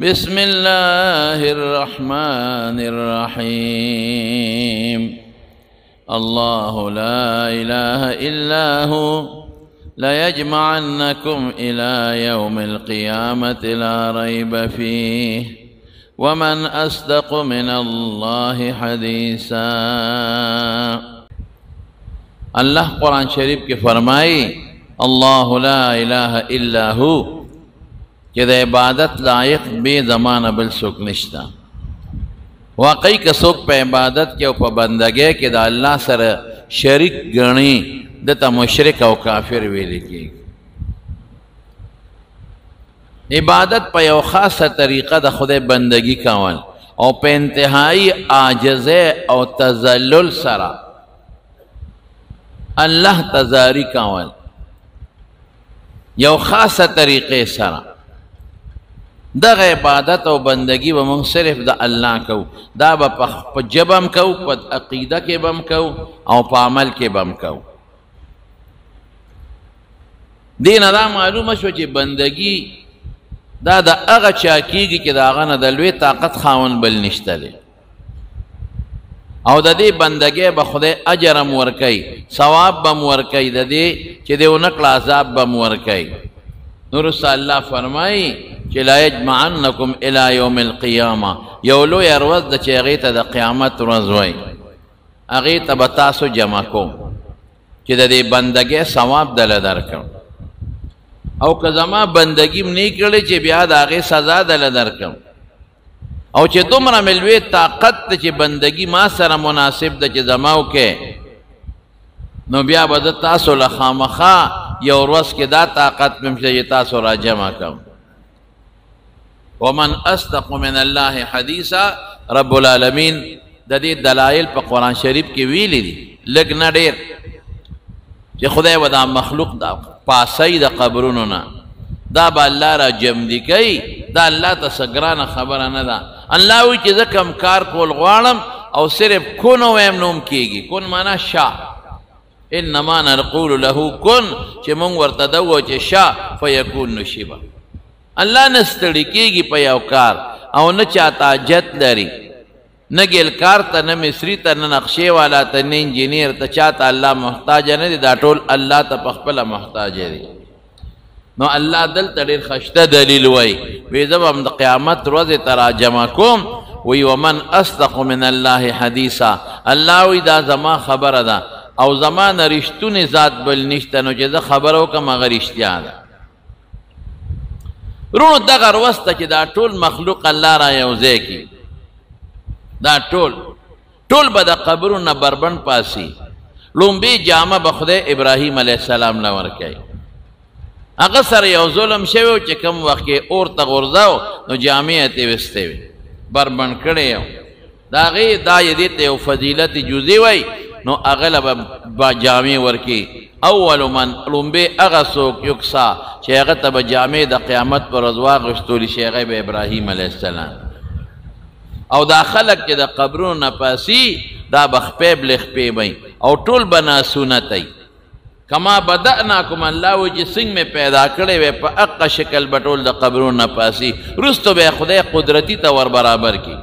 بسم الله الرحمن الرحيم الله لا إله إلا هو ليجمعنكم إلى يوم القيامة لا ريب فيه ومن أصدق من الله حديثا. اللہ قرآن شریف کے فرمائی اللہ لا الہ الا ہو کہ دا عبادت لائق بے زمانہ بل سوک نشتا. واقعی کہ سوک پہ عبادت کے اوپر بندگے کہ دا اللہ سر شریک گنی دتا مشرک او کافر ویلے کی. عبادت پہ یو خاص طریقہ دا خود بندگی کول او پہ انتہائی عاجزے او تذلل سرا اللہ تزاری کول یو خاص طریقے سرا. دا عبادت او بندگی و من صرف دا اللہ کو دا با پا جبم کو پا عقیدہ کے بم کو او پا عمل کے بم کو. دین دا معلوم شو چی بندگی دا اغا چاکیگی که دا اغا ندلوی طاقت خاون بل نشتلے او دا دی بندگی بخدای اجرم ورکی ثواب بم ورکی دا دی چی دیو نقل عذاب بم ورکی. نورس اللہ فرمائی چی لا یجمعنکم الى یوم القیامہ یولو یروز دا چی اغیتا دا قیامت رزوئی اغیتا بتاسو جمع کو چی دا دی بندگی ثواب دل درکم او که زما بندگیم نی کرلی چی بیا دا اغی سزا دل درکم او چی دمرا ملوی طاقت دا چی بندگی ما سر مناسب دا چی زماو کے نو بیا بدا تاسو لخامخا یو روز کے دا طاقت ممشی تاسو را جمع کم. ومن اصدق من اللہ حدیثا رب العالمین دا دی دلائل پا قرآن شریف کی ویلی دی لگنا دیر چی خدای و دا مخلوق دا پاسی دا قبرونونا دا با اللہ را جمع دی کئی دا اللہ تا سگران خبر ندا. اللہ وی چی زکم کار کول غوارم او صرف کنو ویم نوم کیگی. کن مانا شاہ انما نقول له کن چی منگ ورتدو چی شاہ فیکون نشیبا. اللہ نستڑی کیگی پا یو کار او نچاتا جت لری نگیل کار تا نمصری تا ننقشے والا تا ننجینیر تا چاہتا اللہ محتاج ندی دا طول اللہ تا پخپلا محتاج دی. نو اللہ دل تا دیر خشتا دلیل وی زب ہم دا قیامت روز ترا جمع کم وی ومن اصدق من اللہ حدیثا اللہ وی دا زمان خبر دا او زمان رشتون ذات بل نشتا نو چیزا خبرو کم اگر اشتیا دا. رونو دا غروستا چی دا طول مخلوق اللہ را یوزے کی دا طول با دا قبرون بربند پاسی لومبی جامع بخدے ابراہیم علیہ السلام لور کئی اغسر یو ظلم شویو چی کم وقت اور تا غرزاو نو جامعیتی وستیوی بربند کڑی یو دا غی دا یدیت یو فضیلت جوزی وی نو اغلب با جامع ورکی اول من لومبی اغسوک یکسا چی اغتا با جامع دا قیامت پر رضواغ اشتولی شیغیب ابراہیم علیہ السلام او دا خلق چی دا قبرون نپاسی دا بخپیب لخپیب او طول بنا سونتی کما بدأناکم اللہ وجی سنگ میں پیدا کرے وے پا اقا شکل بطول دا قبرون نپاسی رستو بے خدای قدرتی تا ور برابر کی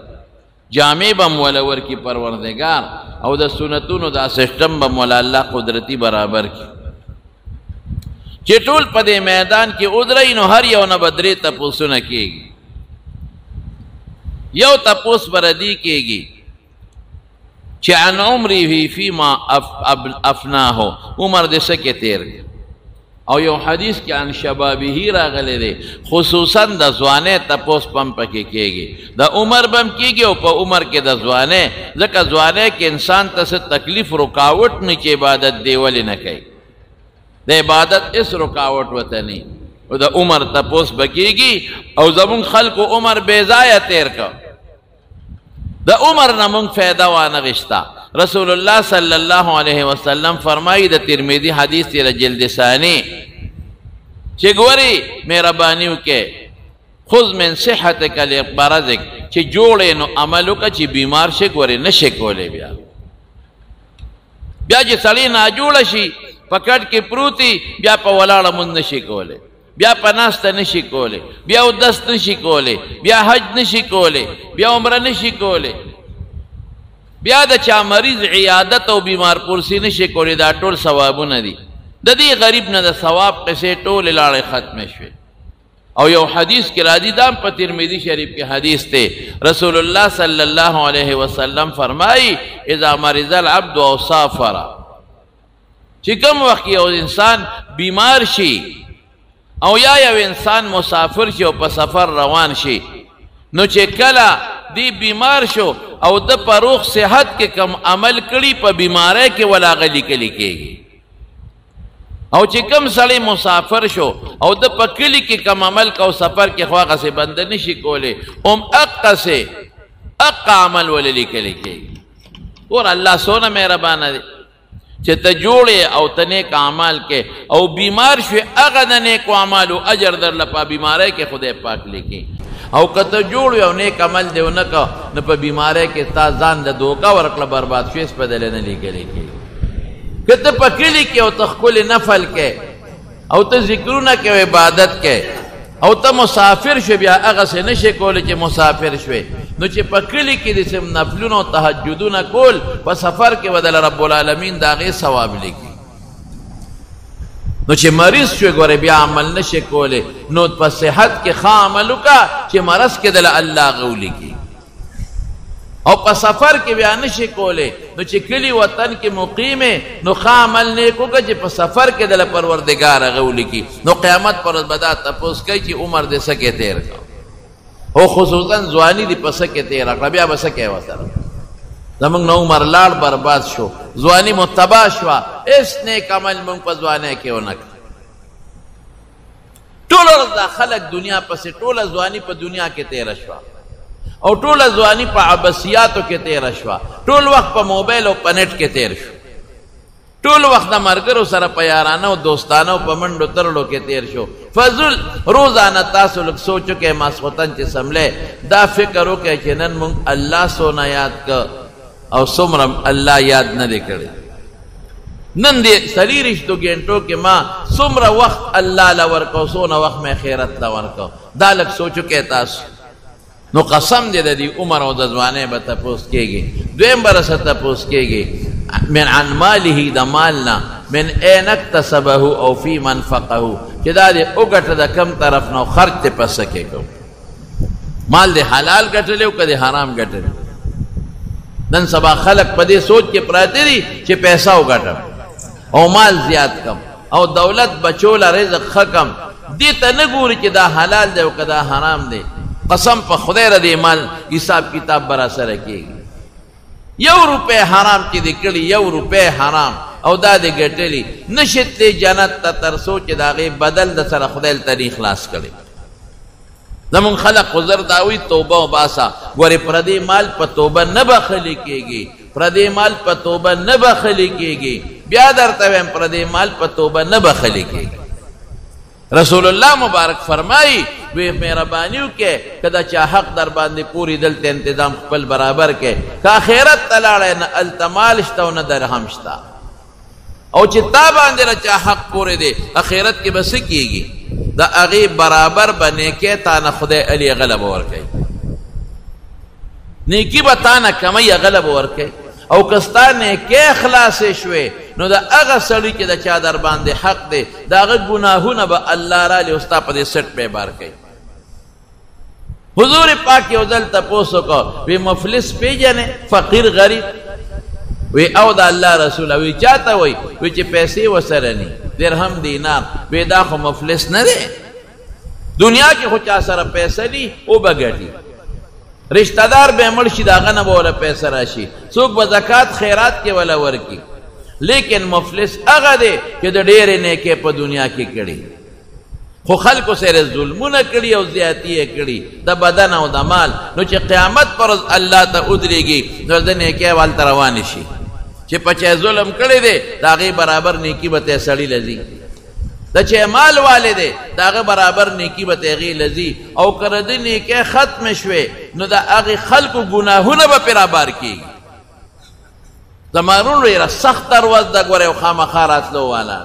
جامع بم ولور کی پروردگار او دا سنتون دا سسٹم بم ولا اللہ قدرتی برابر کی چی طول پا دے میدان کی ادرینو ہر یو نبدری تپوسو نکی گی یو تپوس بردی کی گی چی عن عمری بھی فیما افناہو عمر دے سکے تیر گی او یو حدیث کی عن شبابی ہی راغلے دے خصوصاً دا زوانے تپوس پم پکی کی گی دا عمر بم کی گی او پا عمر کے دا زوانے زکا زوانے کے انسان تا سے تکلیف رکاوٹ نیچے عبادت دیولی نکی دا عبادت اس رکاوٹ وطنی او دا عمر تپوس بکی گی او زمون خلق و عمر بیزایہ تیر کا دا عمر نمونگ فیدہ وانغشتا. رسول اللہ صلی اللہ علیہ وسلم فرمائی دا ترمیدی حدیث تیر جلد ثانی چی گوری میرا بانیو کے خذ من صحتک لبرزک چی جوڑے نو عملو کا چی بیمار شک وری نشکولے بیا چی سلی ناجوڑا شی پکڑ کی پروتی بیا پا ولاڑا من نشکولے بیا پناسته نشي کولی، بیا اودس نشي کولی، بیا حج نشي کولی، بیا عمره نشي کولی، بیا د چا مریض عیادت او بیمار پرسی نشي کولی. دا ټول ثوابونه دي. د دې غریب نه د ثواب قصې ټولې لاړې ختمې شوې. او یو حدیث کې راځي، دا په ترمذی شریف کې حدیث ته رسول الله صلی الله علیه وسلم فرمایي اذا مرض العبد او سافر، چې کوم وخت یو انسان بیمار شي او یا یو انسان مسافر شي او په سفر روان شي، نو چې کله دی بیمار شو او د په روغ صحت کې کم عمل کړي په بیماری کې ولا غلی کلی کېږي، او چې کم سړی مسافر شو او د په کلي کې کم عمل کو سفر کې خواغه سے بند نشي کولی، اقا سے اقا عمل ولې لیکلی کېږي. اور الله سونه مهربانه دی چې ته جوړې او ته نیک اعمال کې او بیمار شوې، هغه د نیکو اعمالو اجر درله په بیماری کې خدای پاک لیکي. او که ته جوړ او نیک عمل دی ونه که، نو په بیماری کې تا ځان د دوکه ورکړه برباد شوې، سپه دلې نه لیکلی کېږي. که ته په کلي کې او ته ښکلې نفل کې او ته ذکرونه کې او عبادت کې او ته مسافر شوې، بیا هغسې نشې کولی چې مسافر شوې، نو چې په کلي کې د سم نفلونه او تهجدونه کول، په سفر کې به دله رب العالمین د هغې ثواب لیکي. نو چې مریض شوې ګورې بیا عمل نشې کولی، نو په صحت کې ښه عمل وکړه چې مرض کې دله الله هغه ولیکي. او په سفر کې بیا نشي کولی، نو چې کلی وطن کې مقیمه، نو ښه عمل نیک وکړه چې په سفر کې دله پروردګار هغه ولیکي. نو قیامت پر ورځ به دا تپوس کوي چې عمر دې څه کې تېر کړه، او خصوصا ځواني دې په څه کې تېره کړه، بیا به څه کوې ورسره. زمونږ نه عمر لاړ برباد شو، ځواني مو تباه شوه، هېڅ نیک عمل مونږ په ځوانۍ کې ونه کړ. ټوله ورځ دا خلک دنیا پسې، ټوله ځواني په دنیا کې تېره شوه او ټوله ځواني په عبثیاتو کې تېره شوه، ټول وخت په موبایل او په نټ کې تېر شو، ټول وخت د ملګرو سره په یارانه او دوستانه او په منډو ترړو کې تېر شو. فضل روزانه تاسو لږ سوچ وکئ، ماسخوتن چې سملی دا فکر وکئ چې نن مونږ الله څونه یاد که او څومره الله یاد نه دی کړی. نن دې څلېرویشتو ګنټو کې ما څومره وخت الله له ورکو، څونه وخت مې خیرت له ورکو، دا لږ سوچ وکئ تاسو. نو قسم دې د دې عمر او د ځوانۍ به تپوس کېږي. دویم به رسه تپوس کېږي من عن ماله، د مالنا، من این اکتسبه او فی منفقه، چې دا دې وګټه د کم طرف نه خرج دې په څه کې کوو. مال دې حلال ګټلی او که دې حرام ګټلی. نن سبا خلق په دې سوچ کې پراته دي چې پیسه وګټم او مال زیات کم او دولت بچوله رزق ښه کم، دې ته نه ګوري چې دا حلال دی او که دا حرام دی. قسم په خدای ردی مال حساب کتاب برا سره کېږي. 1 روپۍ حرام چې دې کړي، 1 روپۍ حرام او دا دې ګټلي، نشي تللی جنت ته تر څو چې د هغې بدل د سره خدای ته خلاص کړي. زمونږ خلق خو زر دا وایي توبه وباسه. ګورې پردی مال په توبه نه بخلي کېږي، پردی مال په توبه نه بخلي کېږي. بیا درته وایم پردی مال په توبه نه بخلي کېږي. رسول الله مبارک فرمایي وی مهرباني وکړئ، که د چا حق در باندې پوری دلته انتظام خپل برابر کې، که آخرت ته لاړی نه هلته مال شته او نه درهم شته، او چې تا باندې د چا حق پورې دی آخرت کې به څه کېږي؟ د هغې برابر به نیکۍ تا نه خدای علي هغه له به ورکوي، نیکي به تا نه کمی هغه له به ورکوي. او که ستا نیکۍ خلاصې شوې، نو د هغه سړي چې د چا در باندې حق دی د هغه ګناهونه به الله رالی او ستا په دې سټ پې بار کوي. حضور پاک یو ځل تپوس وکړو، وی مفلس پیژنې؟ فقیر غریب؟ وی او د الله رسوله، وی چاته وی؟ وی چې پیسې ورسره ني، درهم دینار. وی دا خو مفلس نه دی، دنیا کې خو چا سره پیسه دي او به ګټي، رشتہ دار به مړ شي د هغه نه به وله پیسه راشي، څوک به زکات خیرات کې وله ورکي. لیکن مفلس هغه دی چې د ډېرې نیکۍ په دنیا کې کړي، خو خلکو سره ظلمونه کړي او زیاتي یې کړي د بدن او د مال. نو چې قیامت پر ورځ الله ته ودرېږي، نو د نیکۍ والته روانې شي چې په چا ظلم کړی دی د هغې برابر نیکي به ته سړي لځي، د چې مال والے دی د هغه برابر نیکي به ته هغې لځي. او که د نیکۍ ختمې شوې، نو د هغې خلکو ګناهونه به پرې رابار کېږي. زما وروڼو ډېره سخته ورځ ده، ګوره یو خامخا راتلو والا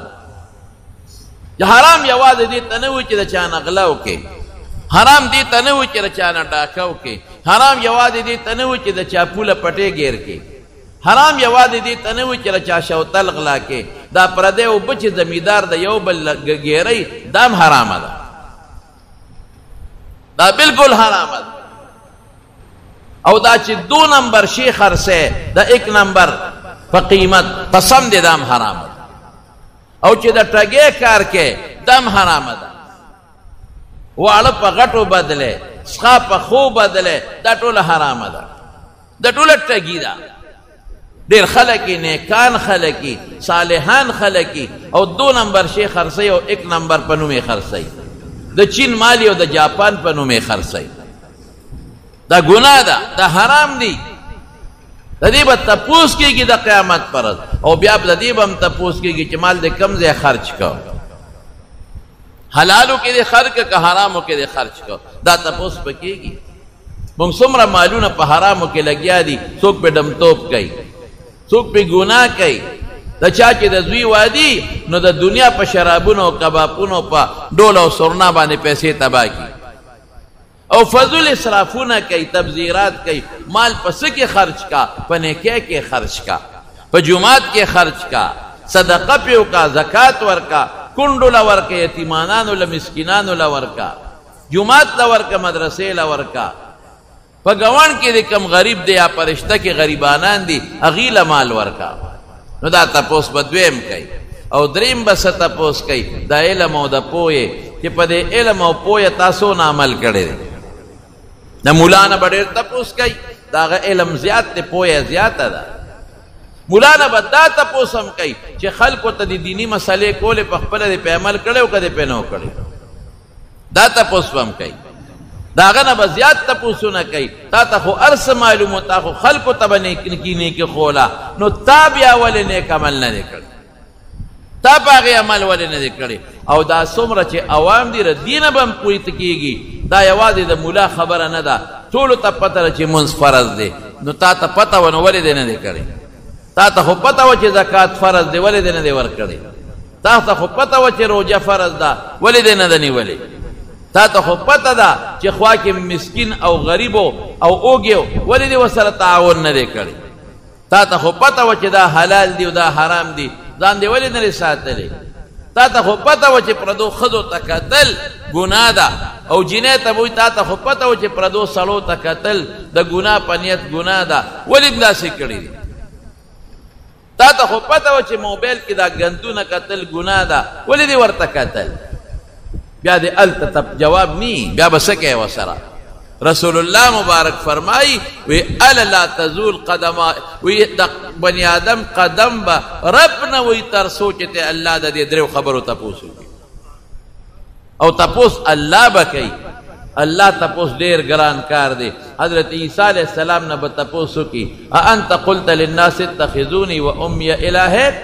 حرام یوازې دې ته نه وي چې د چا نه غلا وکړې، حرام دې ته نه وي چې د چا نه ډاکه وکړې، حرام یوازې دې ته نه وي چې د چا پوله پټې ګیر کړې، حرام یوازې دې ته نه وي چې د چا شوتل غلا کړې. دا پردی اوبه چې زمیندار د یو بل ګیرئ دا هم حرامه ده، دا بالکل حرامه ده. او دا چې 2 نمبر شی خرڅه د 1 نمبر په قیمت قسم دې دام حرامه ده. او چې د ټګې کار کې دم حرامه ده، واړه په غټو بدله، څخه په خو بدله، دا ټوله حرامه ده، دا ټوله ټګي ده. ډېر خلک نیکان خلک صالحان خلک او 2 نمبر شی خرڅي او 1 نمبر په نوم یې خرڅي، د چین مالی او د جاپان په نوم یې خرڅي. دا ګناه ده، دا حرام دی. د دې به تپوس کېږي د قیامت پر ورځ، او بیا د دې به هم تپوس کېږي چې مال دې کم ځای خرچ کړ، حلالو کې دې خرچ کړه که حرامو کې دې خرچ کړه، دا تپوس به کېږي. موږ څومره مالونه په حرامو کې لګیا دي، څوک پې ډمتوب کوي، څوک پې ګناه کوي. د چا چې د زوی وادي نو د دنیا په شرابونو او کبابونو په ډول او سرنا باندې پیسې تباه کړي، او فضل اسرافونه کوي، تبذیرات کوي. مال په څه کې خرچ کا؟ په نیکۍ کې خرچ کا، په جماعت کې خرچ کا، صدقه پې وکړه، زکات ورکا، کونډو له ورکه، یتیمانانو له مسکینانو له ورکا، جماعت له ورکه، مدرسې له ورکا. په ګاونډ کې د کم غریب دی یا په رشته کې غریبانان دي هغې له مال ورکا. نو دا تپوس به دویم کوي. او دریم به څه تپوس کوي؟ د علم او د پوهې چې په دې علم او پوهې تاسو نه عمل کړی دی. د مولا نه به ډېر تپوس کوي، د هغه علم زیات دی، پوهه زیاته ده. مولا نه به دا تپوس هم کوي چې خلکو ته د دیني مسلې کولې په خپله دې پې عمل کړی او که دې پې نه و کړی، دا تپوس به هم کوي. د هغه نه به زیات تپوسونه کوي. تا ته خو هر څه معلوم و، تا خو خلکو ته به نیکي خوله، نو تا بیا ولې نیک عمل نه دی کړی؟ تا په هغې عمل ولې نه دی کړی؟ او دا څومره چې عوام دي د دې نه به هم پوهېته کېږي. دا یوازې د مولا خبره نه ده، ټولو ته پته ده چې مونځ فرض دی. نو تا ته پته وه نو ولې دی نه دی کړی؟ تا ته خو پته وه چې زکات فرض دی، ولې دی نه دی ورکړی؟ تا ته خو پته وه چې روژه فرض ده، ولې دی نه ده نیولې؟ تا ته خو پته ده چې خوا کې مسکین او غریبو او اوږیو، ولې دی ورسره تعاون نه دی کړی؟ تا ته خو پته وه چې دا حلال دی او دا حرام دی، ځان دی ولې نه دی ساتلی؟ تا ته خو پته وه چې پردو ښځو ته کتل ګناه ده، او جینۍ ته به وایي تا ته خو پته وه چې پردو سړو ته کتل د ګناه په نیت ګناه ده، ولې داسې کړي دي؟ تا ته خو پته وه چې موبایل کې دا ګندونه کتل ګناه ده، ولې دې ورته کتل؟ بیا دې هلته جواب نی، بیا به څه کوې ورسره؟ رسول الله مبارک فرمائی وی الا لا تزول قدما، وی د بنی آدم قدم با رب نه وی تر سوچته الله د دې درو خبرو تپوس او تپوس الله بکئی. الله تپوس ډیر ګران کار دی. حضرت عیسی علیہ السلام نه به تپوس کی انت قلت للناس اتخذوني وامي الهين،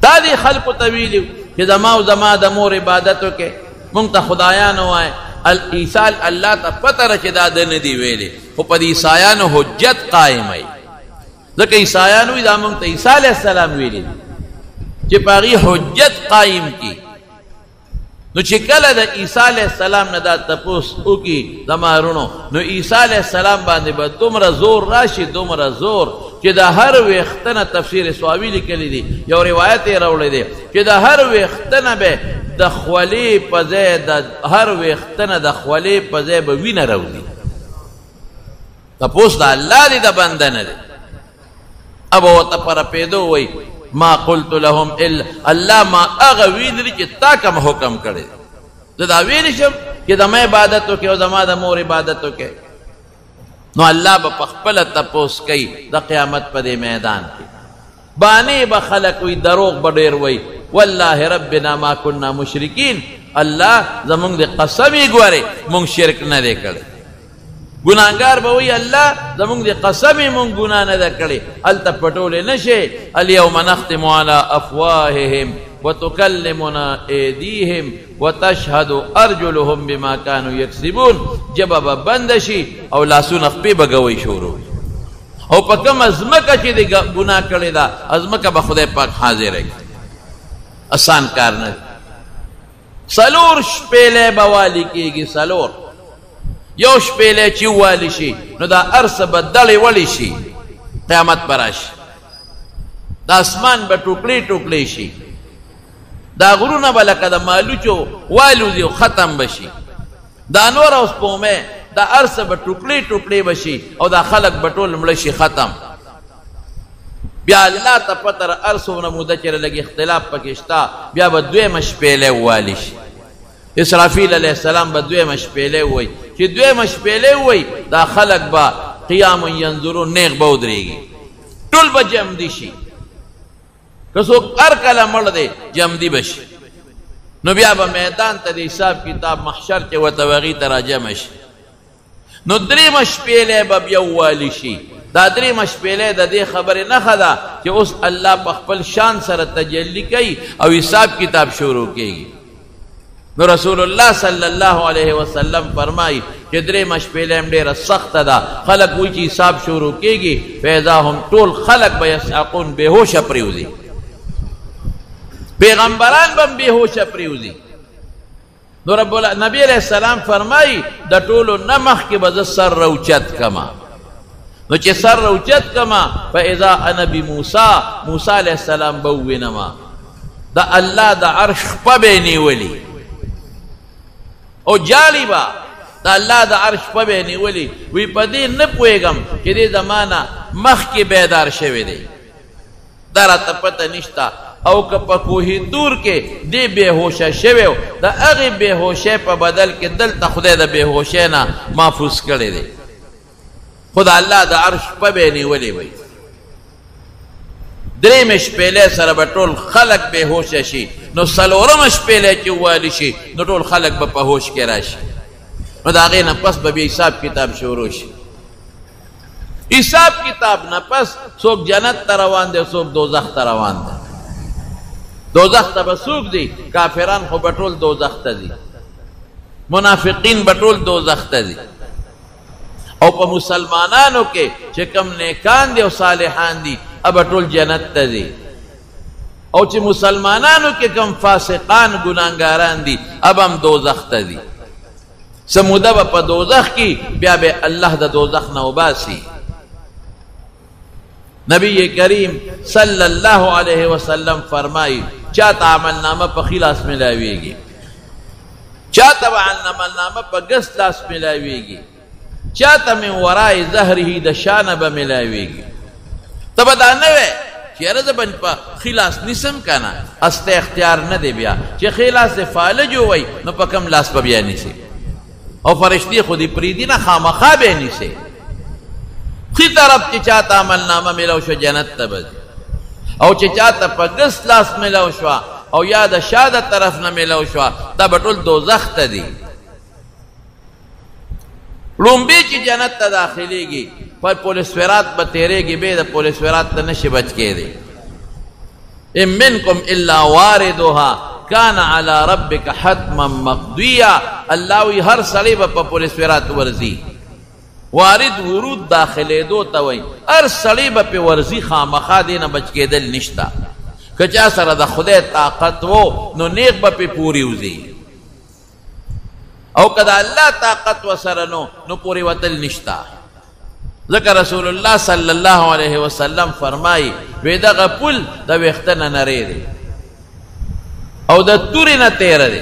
تا دې خلق طویل چې زما او زما د مور عبادتو کې مونږ ته خدایانو وای. عیسی الله ته پته ده چې دا ده نه دي ویلې، خو په دې عیسایانو حجت قایموي، ځکه عیسایان وایي دا مونږ ته عیسی علیه السلام ویلي دي چې په هغې حجت قایم کړي. نو چې کله د عیسی علیه السلام نه دا تپوس وکړي زما وروڼو، نو عیسی علیه السلام باندې به دومره زور راشي، دومره زور چې د هر ویښته نه تفسیر سواوي لیکلی دي، یو روایت یې راوړی دی چې د هر ویښته نه به د خولې په ځای د هر ویښته نه د خولې په ځای به وینه راوځي. تپوس د الله دی، د بنده نه دی. اب ورته په رپېدو وایي ما قلت لهم الا، الله ما هغه ویلي چې تا کوم حکم کړی، زه دا ویلی شم چې زما عبادت وکړې او زما د مور عبادت وکړې. نو الله به په خپله تپوس کوي د قیامت په دې میدان کې. بانې به خلک وي، دروغ به ډېر وایي والله ربنا ما كنا مشرکین، الله زمونږ د قسم یې ګورې مونږ شرک نه دی کړی. ګناهګار به وایي الله زمونږ د قسم یې مونږ ګناه نه ده کړې. هلته پټولی نه شي. الیوم نختم علی افواههم وتکلمنا ایدیهم وتشهد ارجلهم بما كانوا یکسبون. ژبه به بنده شي او لاسونه خپې به ګوی شروع، او په کومه ځمکه چې د ګناه کړې ده ځمکه به خدای پاک حاضره کړي. آسان کار نه. څلور شپېلې به والي کېږي، څلور. یو شپېلې چې ووالي شي نو دا ارسه به دړې وړې شي، قیامت به راشي. دا اسمان به ټوکړې ټوکړې شي، دا غرونه به لکه د مالوچو والوځي او ختم به شي. دا نور او سپومې دا ارسه به ټوکړې ټوکړې به شي او دا خلک به ټول مړه شي، ختم. بیا الله ته پته را هر څومره موده چې لږ اختلاف پکې شته، بیا به دویمه شپېلې ووالي شي. اسرافیل علیه السلام به دویمه شپېلې ووایي. چې دویمه شپېلې ووایي دا خلک به قیام ینظرون نیغ به ودرېږي، ټول به جمدي شي. که څوک هر کله مړ دی جمدي به شي. نو بیا به میدان ته د حساب کتاب محشر چې ورته هغې ته راجمع شي. نو درېیمه شپېلې به بیا ووالي شي. دا درېیمه شپېلې د دې خبرې نښه ده چې اوس الله په خپل شان سره تجلی کوي او حساب کتاب شروع کېږي. نو رسول الله صلی الله علیه وسلم فرمایي چې درېیمه شپېلې هم ډېره سخته ده. خلک وایي چې حساب شروع کېږي، فاذا هم ټول خلک به یصعقون، بېهوشه پرېوځي. پیغمبران به هم بېهوشه پرېوځي. نو نبی علیہ السلام فرمایي د ټولو نه مخکې به زه سر راوچت کما. نو چې سر راوچت کما فاذا انا بموسی، موسی علیہ السلام به ووینما. د الله د عرش خپه به یې نیولي او جالي به د الله د عرش خپه به یې نیولي. وی په دې نه پوهېږم چې دې زما نه مخکې بیدار شوی دی، دا راته پته نشته. او که په کوهي تور کې دې بېهوشه شوی و، د هغې بېهوشۍ په بدل کې دلته خدای د بېهوشۍ نه محفوظ کړی دی. خو د الله د عرش شپه به یې نیولې وی. درېیمې شپېلې سره به ټول خلک بېهوشه شي. نو څلورمه شپېلې چې ووالي شي نو ټول خلک به په هوش کې راشي. نو د هغې نه پس به بیا حساب کتاب شروع شي. حساب کتاب نه پس څوک جنت ته روان دی، څوک دوزخ ته روان دی. دوزخ ته به څوک دی؟ کافران خو به ټول دوزخ ته ځي، منافقین به ټول دوزخ ته ځي. او په مسلمانانو کې چې کم نیکان دي او صالحان دي ابه ټول جنت ته ځي. او چې مسلمانانو کې کم فاسقان ګناهګاران دي ابه هم دوزخ ته ځي. څه موده به په دوزخ کې، بیا به الله د دوزخ نه وباسي. نبی کریم صلی الله علیه وسلم فرمایي چاته عملنامه په ښي لاس ملاویږي، چاته به عملنامه په ګس لاس ملاویږي، چاته من ورای ظهره د شانه به ملاویږي. ته به دا نه وی چې یاره زه به په ښي لاس نیسم که نه، هسته اختیار نه دی. بیا چې ښي لاس د فالج ووی نو په کم لاس به بیا نیسي. او فرشتې خو دې پرېږدي نه، خامخا به یې نیسي. ښي طرف چې چاته عملنامه ملو شو جنت ته به ځي، او چې چاته په ګس لاس ملو شوه او یا د شا د طرف نه ملو شوه دا به ټول دوزخ ته دي. لومبی چې جنت ته داخلېږي پر پل صراط به تېرېږي، بیا د پل صراط ته نشي بچ کېدی. ان منکم الا واردها کان علی ربک حتما مقضیه. الله وی هر سړی به په پل صراط ورځي. وارد ورود داخلېدو ته وایي، هر سړی به پې ورځي، خامخا دې نه بچ کېدل نشته. که چا سره د خدای طاقت و نو نیغ به پې پورې وځي، او که د الله طاقت وسره نو پورې وتل نشته. ځکه رسول الله صلی الله علیه وسلم فرمایي وی دغه پل د ویښته نه نری دی او د تورې نه تیره دی.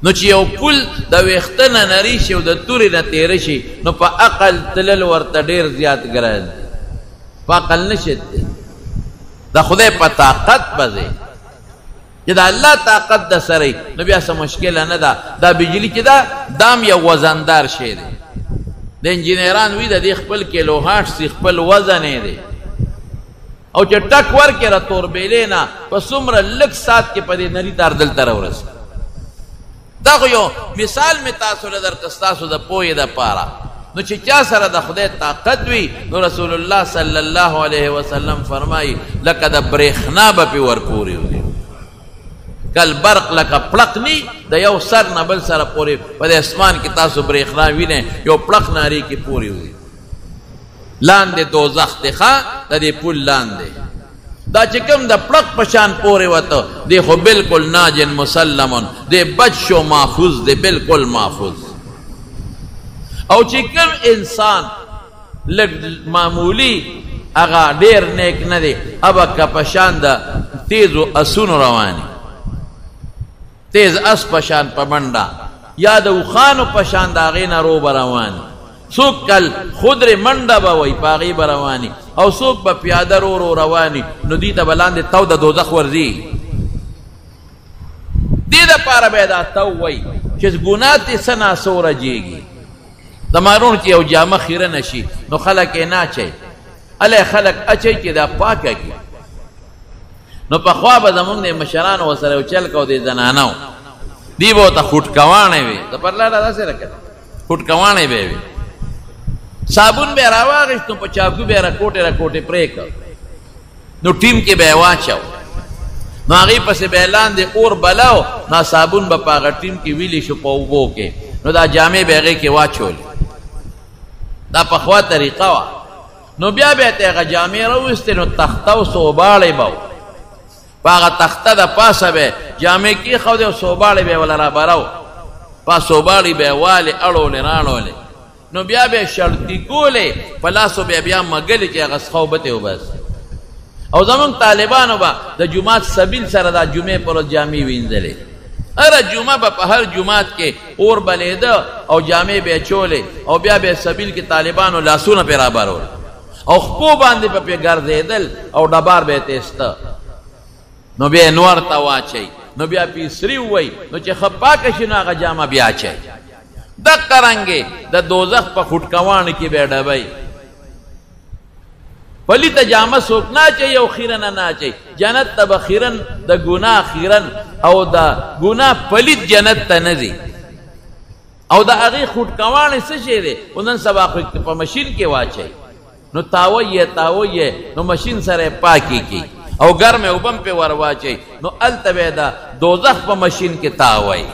نو چې یو پل د ویښته نه نری شي او د تورې نه تیره شي نو په عقل تلل ورته ډېر زیات ګران دی. په عقل نشي دی، د خدای په طاقت به ځې. چې د الله طاقت د سره نو بیا څه مشکله نه ده. دا بجلي چې ده دام یو وزندار شی دی. د انجینران وی د دې خپل کیلوهاټ سي خپل وزن یې دی، او چې ټک ورکې را توربیلې نه په څومره لږ ساعت کې په دې نري تار دلته راورسي. دا خو یو مثال مې تاسو له درکړ ستاسو د پوهې دپاره. نو چې چا سره د خدای طاقت وي نو رسول الله صلی الله علیه وسلم فرمایي لکه د برېښنا به پې ورپورې وي، کل برق لکه پړق نی د یو سر نه بل سره پورې په دې اسمان کې تاسو برېښنا وینئ یو پړق نارې کې پورې وي. لاندې دوزخ دی ښه د دې پل لاندې. دا چې کوم د پړق په شان پورې وته دی خو بالکل ناجن مسلمون دی بچ شو محفوظ دی بالکل محفوظ. او چې کوم انسان لږ معمولی هغه ډیر نیک نه دی ابا که په شان د تیزو اسونو رواني تیز اس په شان په منډه یا د اوښانو په شان د هغې نه رو به رواني څوک کل خودرې منډه به وی په هغې به رواني او څوک به پیاده رو رو رواني نو دوی ته به لاندې تو د دوزخ ورځي. دې دپاره به یې دا تو وی چې ګناه تې څه ناسه ورجېږي د مارون چې یو جامه خیره نه شي نو خلک یې نه اچوي الی خلک اچوي چې دا پاکه کړي. نو پخوا به زمونږ د مشرانو ورسره یو چل کو د زنانو دی به ورته خوټکواڼې وي د پر لاره داسې راکړه خوټکواڼې به یې وي صابون به یې راواغېست نو په چاقو به یې راکوټې پرې کړ نو ټیم کې به یې واچو نو هغې پسې به یې لاندې اور بلاو نو صابون به په هغه ټیم کې ویلی شو په اوبو کې نو دا جامې به هغې کې واچولې دا پخوا طریقه وه. نو بیا به یې ته هغه جامې راویستې نو تخته او صوباړې به په هغه تخته د پاسه به جامې کېښودې او صوباړې به یې وله رابرو په صوباړې به یې والې اړولې راړولې نو بیا به یې شړطي کولې په لاسو به یې بیا مګلې چې هغه څخوبتې وباسي. او زمونږ طالبانو به د جومات سبیل سره دا جمعې پر ورځ جامې وینځلې هره جمعه به په هر جومات کې اور بلیده او جامې به یې چولې او بیا به یې سبیل کې طالبانو لاسونه پرې رابرول او خپو باندې به پرې ګرځېدل او ډبار به یې تیسته نو بیا یې نور ته واچوي نو بیا پیسري ووایي نو چې ښه پاکه شي نو هغه جامه بیا اچوي. دقه رنګې د دوزخ په خوټکواڼو کې به یې ډبوي پلیته جامه څوک نه اچوي او خیرنه نه اچوي جنت ته به خیرن د ګناه خیرن او د ګناه پلیت جنت ته نه ځي او د هغې خوټکواڼې څه شی دی خو نن سبا خو په مشین کې واچوي نو تاوی یې نو مشین سره یې پاکې کړي او ګرمې اوبه هم پرې ور واچوي نو هلته به یې د دوزخ په مشین کې تاوی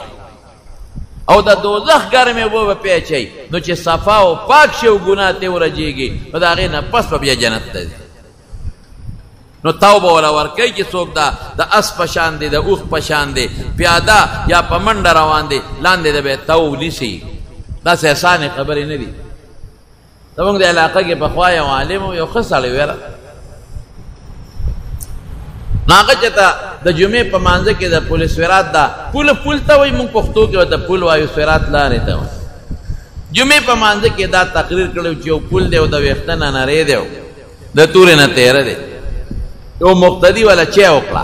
او د دوزخ ګرمې اوبه به پرې اچوي نو چې صفا او پاک شي او ګناه ترې ورجېږي نو د هغې نه پس به بیا جنت ته ځي. نو تاو به وله ورکوي چې څوک د اس په شان دی د اوښ په شان دی پیاده یا په منډه روان دی لاندې د به یې تو نیسي داسې اسانې خبرې نه دي. زمونږ د علاقه کې پخوا یو عالم و یو ښه سړی ویره نو هغه چې ته د جمعې په مانځه کې د پل سویرات دا پول ته وایي مونږ پښتو کې ورته پول وایو سویرات لارې ته وایي جمعې په مانځه کې دا تقریر کړی چې یو پل دی او د ویښته نه نری دی د تورې نه تیره دی یو مقتدي والا چی وکړه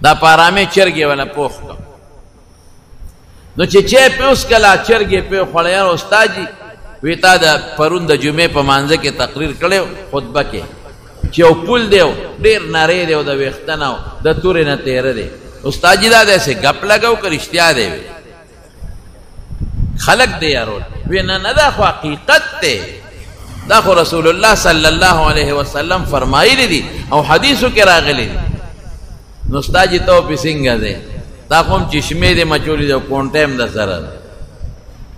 دا په ارامۍ چرګې والا پوخ کړ نو چې چی پې اوس کله چرګې پې وخوړه یار استاد جي وی تا د پرون د جمعې په مانځه کې تقریر کړی خطبه کې چې یو پل دی ډېر نری دی او د ویښته نه د تورې نه تیره دی استاد جي دا داسې ګپ لګو که رښتیا دی وی خلق دی یارول وی نه دا خو حقیقت دی دا خو رسول الله صلی الله علیه وسلم فرمایلی دي او حدیثو کې راغلی دي نو استاد جي ته پې څنګه دی دا خو هم چشمې دی مچولي دی او کونټه هم د سره ده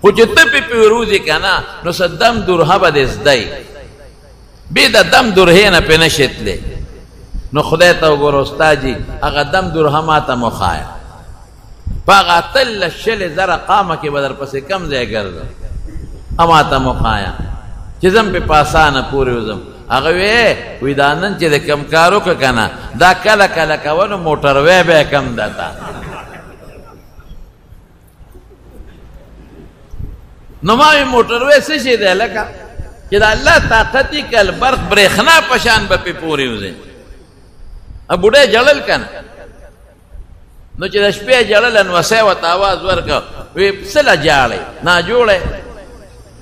خو چې ته پې پیروزي که نه نو څه دم درهه به دې زدی بې د دم درهې نه پې نشي تللی نو خدای ته وګوره استاد جي هغه دم درهه ما ته مخایه په هغه اتلس شلې زره قامه کې به در پسې کم ځای ګرځم اما ته مخایه چې زم پې په اسانه پورې وځم هغه وی دا نن چې د کم کار وکړه که نه دا کله کله کوه نو موټروی به یې کم درته نو ما وی موټروی څه شی دی لکه چې د الله طاقت یې کل برق برېښنا په شان به پې پورې وځي بوډۍ جړل که نه نو چې د شپې جړل انوسی ورته اواز ورکړه وی څه له جاړئ ناجوړی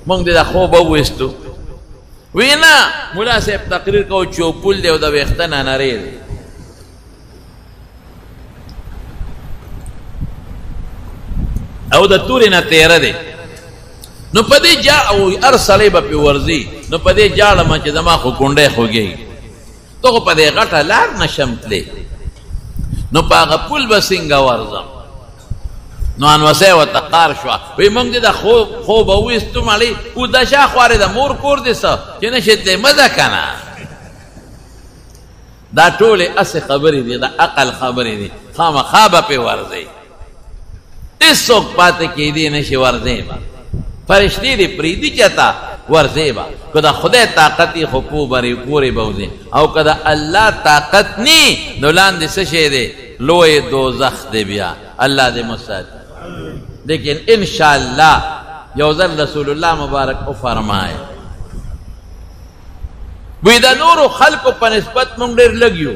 مونږ دې د خوبه وویستو وی نه ملا صاحب تقریر کو چې یو پل دی او د ویښته نه نری دی او د تورې نه تیره دی نو په دې او هر سړی به پې ورځي نو په دې جاړمه چې زما خو کونډی خوږېږي ته خو په دې غټه لار نشم تللی نو په هغه پل به څنګه ورځم نو انوسی ورته قار شوه وی مونږ دې د خوب وویستو مړې اوده شا خوارې د مور کور دې څه چې نشي تللی مه ځه که نه دا ټولې اسې خبرې دي دا عقل خبرې دي خامخا به پې ورځئ هېڅوک پاتې کېدی نه شي ورځئ به فرشتې دې پرېږدي چېرته ورځئ به که د خدای طاقت یې خو پورې به وځئ او که د الله طاقت نی نو لاندې څه شی دی لوی دوزخ دی بیا الله دې مساتي لیکن انشاءالله یو ځل رسول الله مبارک وفرمایه وی د نورو خلقو په نسبت مونږ ډېر لږ یو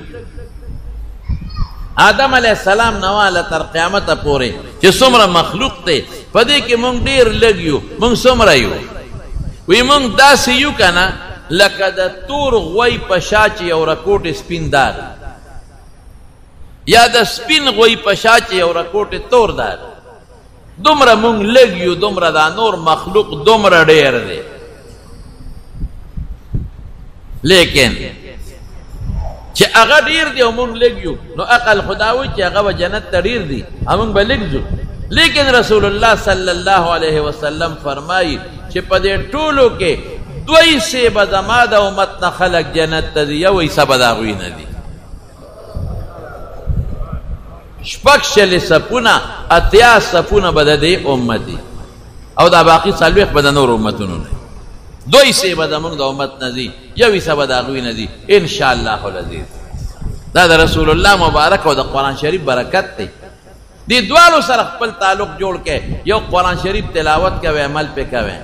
آدم علیه السلام نواله تر قیامته پورې چې څومره مخلوق دی په دې کې مونږ ډېر لږ یو مونږ څومره یو وی مونږ داسې یو که نه لکه د تور غوی په شا چې یو رکوټ سپین دار یا د سپین غوی په شا چې یو رکوټ تور دار دومره مونږ لږ یو دومره دا نور مخلوق دومره ډېر دی لیکن چې هغه ډېر دی او مونږ لږ یو نو عقل خدا وایي چې هغه به جنت ته ډېر دي او مونږ به لږ ځو لیکن رسول الله صلی الله علیه وسلم فرمایي چې په دې ټولو کې 2 حصې به زما د امت نه خلک جنت ته ځي 1 حصه به د هغوی نه دي 6 صفونه 80 صفونه به د دې امت دي او دا باقي 40 به د نور امتونو نه 2 حصې به زمونږ د امت نه ځي 1 حصه به د هغوی نه ځي انشاءالله العزیز دا د رسول الله مبارک او د قرآن شریف برکت دی دې دواړو سره خپل تعلق جوړ کې یو قرآن شریف تلاوت کوي عمل پې کوي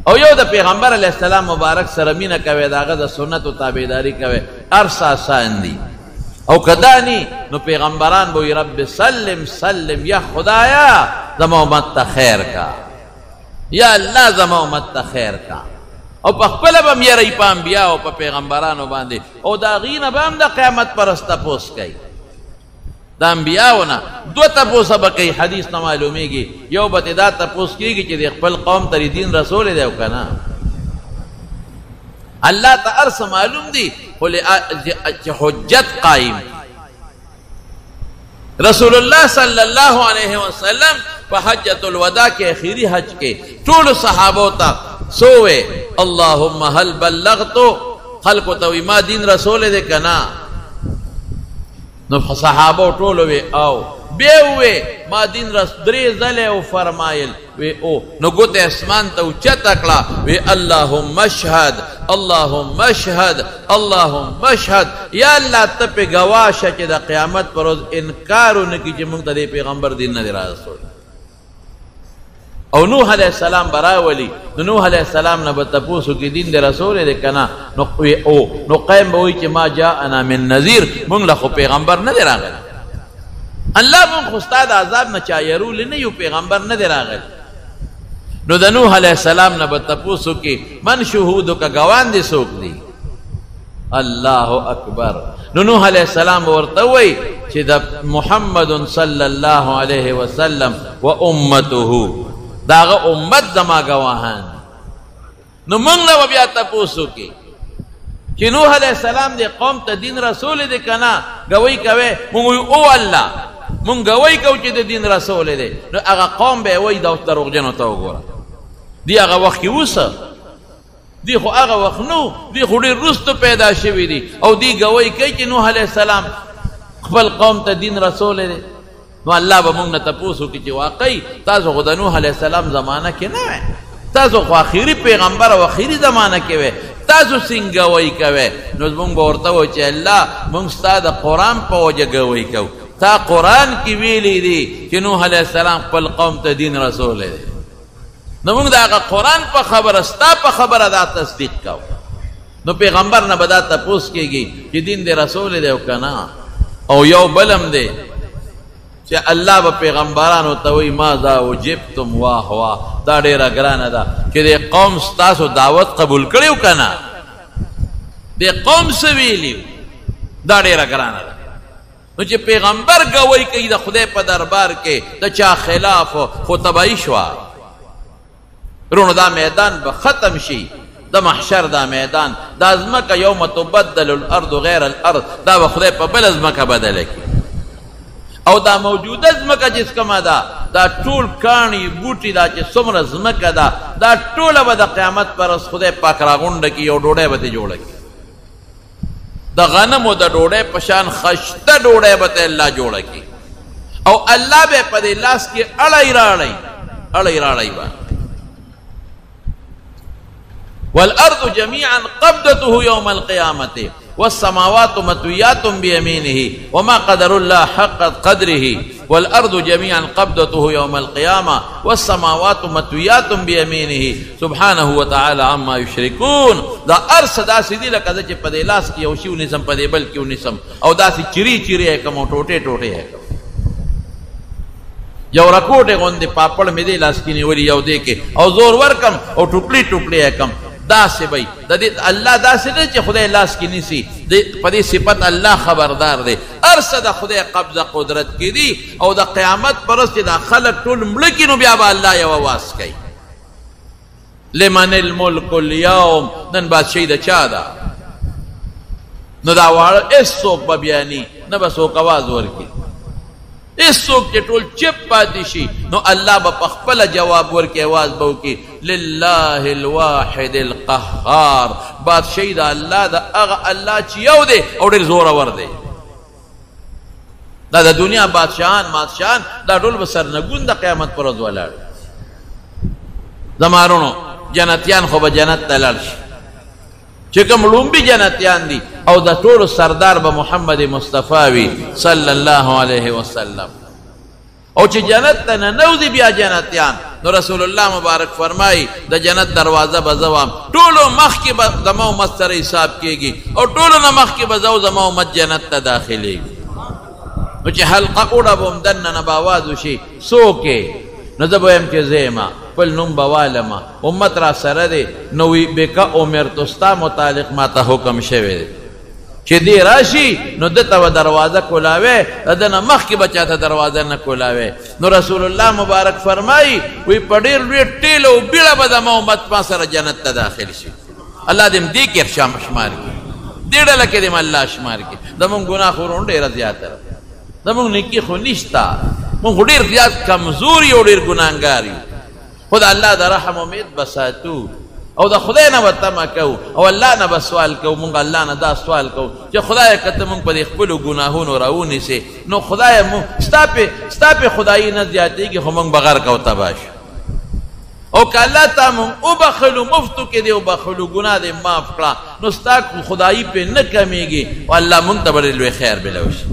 او یو د پیغمبر علیه السلام مبارک سره مینه کوي د هغه د سنتو تابعداري کوي هر څه آسان دي او که دا نی نو پیغمبران به وي رب سلم سلم یا خدایا زما امت ته خیر کا یا الله زما امت ته خیر کا او په خپله به م یری په انبیا او په پیغمبرانو باندې او د هغې نه به هم د قیامت پرس تپوس کوي د انبیاو نه 2 تپوسه به کوي حدیث نه معلومیږي یو به تې دا تپوس کېږي چې د خپل قوم ته دین رسول دی او که نه الله ته هر څه معلوم دي خو چې حجت قایم رسول الله صلی الله علیه وسلم په حجة الوداع کې اخیری حج کې ټولو صحابو ته سووې اللهم هل بلغتو خلقو ته وي ما دین رسول دی که نه نو صحابو ټولو وی او بیا وی ما دین رس 3 ځلې وفرمایل وی او نو ګوتې اسمان ته اوچته کړه وی اللهم اشهد اللهم اشهد اللهم اشهد یا الله ته پې ګواه شه چې د قیامت پر ورځ انکار ونه کړي چې موږ ته د پیغمبر دین نه دی راسول او نوح علیہ السلام براولی نوح علیہ السلام نه به تپوسو کې دین د رسول دی که نه نو قیم به وایي چې ما جاءنا من نذیر مونږ له خو پیغمبر نه دی راغلی الله مونږ خو ستا د عذاب نه چا یرولی نه یو پیغمبر نه دی راغلی نو د نوح علیہ السلام نه به تپوسو کې من شهودو که ګوان دي څوک دی الله اکبر نو نوح علیہ السلام ورته وایي چې د محمد صلی الله علیه وسلم و امته داغه امت زما گواهان نو مونږ نه بیا تپوسو کې چې نوح علیہ السلام دې قوم ته دین رسول دی که نه ګوی کوي مونږ وایو او الله مونږ ګوی کوو چې د دین رسول دی نو هغه قوم به یې وایي دا دروغجنو ته وګوره دی هغه وخت کې اوسه دی خو هغه وخت نو دی خو ډېر وروسته پیدا شوي دي او دی ګوی کوي چې نوح علیہ السلام خپل قوم ته دین رسول دی نو الله به مونږ نه تپوس وکړي چې واقعي تاسو خو د نوح علیه السلام زمانه کې نه وی تاسو خو آخري پیغمبر او آخري زمانه کې وی تاسو څنګه ګوی کوئ نو مونږ به ورته وایو چې الله مونږ ستا د قرآن په وجه ګوی کوو تا قرآن کې ویلی دي چې نوح علیه السلام خپل قوم ته دین رسول دی نو مونږ د هغه قرآن په خبره ستا په خبره دا تصدیق کوو نو پیغمبر نه به دا تپوس کېږي چې دین د رسول دی او که نه او یو بلم دی چې الله به پیغمبرانو ته وایي ماذا وجبتم واه واه دا ډېره ګرانه ده چې د قوم ستاسو دعوت قبول کړی و که نه د قوم څه ویلي دا ډېره ګرانه ده نو چې پیغمبر ګوی کوي د خدای په دربار کې د چا خلاف خو تباهي شوه رونو دا میدان به ختم شي د محشر دا میدان دا ځمکه یوم تبدل الارض غیر الارض دا به خدای په بله ځمکه بدله کړي او دا موجوده ځمکه چې کومه ده دا ټول کاڼي بوټي دا چې څومره ځمکه ده دا ټوله به د قیامت پر ورځ خدای پاک راغونډه کړي او ډوډۍ به ترې جوړه کړي د غنمو د ډوډۍ په شان خشته ډوډۍ به ته الله جوړه کړي او الله به په دې لاس کې اړی راړی به والارض جميعا قبضته يوم القيامه والسماوات مطويات بيمينه وما قدر الله حق قدره والارض جميعا قبضته يوم القيامه والسماوات مطويات بيمينه سبحانه وتعالى عما يشركون دا ارس دا سیدی لکه چې په دې لاس کې یو شی ونیسم په دې بل کې ونیسم او دا سي چری کوم ټوټه یو رکوټه غوندې پاپړ مې دې لاس کې نیولې یو دې کې او زور ورکم او ټوکړي کم دا سی بھئی دا دی اللہ دا سی دی چی خدای لاس کی نیسی پدی صفت اللہ خبردار دی ارس دا خدای قبض قدرت کی دی او دا قیامت پرست دا خلق طول ملکی نو بیابا اللہ یو آواز کئی لمن الملک اليوم نن بادشاہی دا چا دا نو دا وارا اس سوک ببیانی نبا سوک آواز ورکی اس سوک چی طول چپ پاتی شی نو اللہ با پخپل جواب ورکی آواز باوکی للہ الواحد القہار بادشاہی دا اللہ دا اغا اللہ چیو دے اور دیر زورا ور دے دا دنیا بادشاہان دا دول بسر نگون دا قیامت پر ازوالا زمارونو جنتیان خوب جنت تلالش چکم لومبی جنتیان دی او دا طول سردار با محمد مصطفیوی صلی اللہ علیہ وسلم او چی جنت تا ننوزی بیا جنتیان نو رسول اللہ مبارک فرمائی دا جنت دروازہ بزوام طولو مخ کی زمو مت سر حساب کی گی اور طولو نمخ کی بزو زمو مت جنت تا داخلی گی نو چی حلقہ اوڑا بومدن نباوازو شی سوکے نزبو ایم چی زیما پل نم بوالما امت را سردے نوی بکا امرتستا متعلق ما تا حکم شوے دے چی دی راشی نو دتا و دروازہ کلاوے دنا مخ کی بچا تا دروازہ نہ کلاوے نو رسول اللہ مبارک فرمائی وی پڑیر روی ٹیلو بیڑا بدا ما امت پاسر جنت تا داخل شی اللہ دیم دی کر شمار کی دیڑا لکے دیم اللہ شمار کی دمون گناہ خورون دیر زیادر دمون نکی خونشتا من خودیر زیاد کمزوری و دیر گناہنگاری خدا اللہ دا رحم امید بساتو او دا خدای نا بتما کو او اللہ نا بسوال کو منگا اللہ نا دا سوال کو چه خدای کتا منگ پا دی خبلو گناہون و راونی سے نو خدای منگ ستا پہ خدایی نا زیادی کی خو منگ بغیر کو تباش او که اللہ تا منگ او بخلو مفتو کے دی او بخلو گناہ دی ماف کرا نو ستا خدایی پہ نکمی گی و اللہ منگ تبر الوی خیر بلوش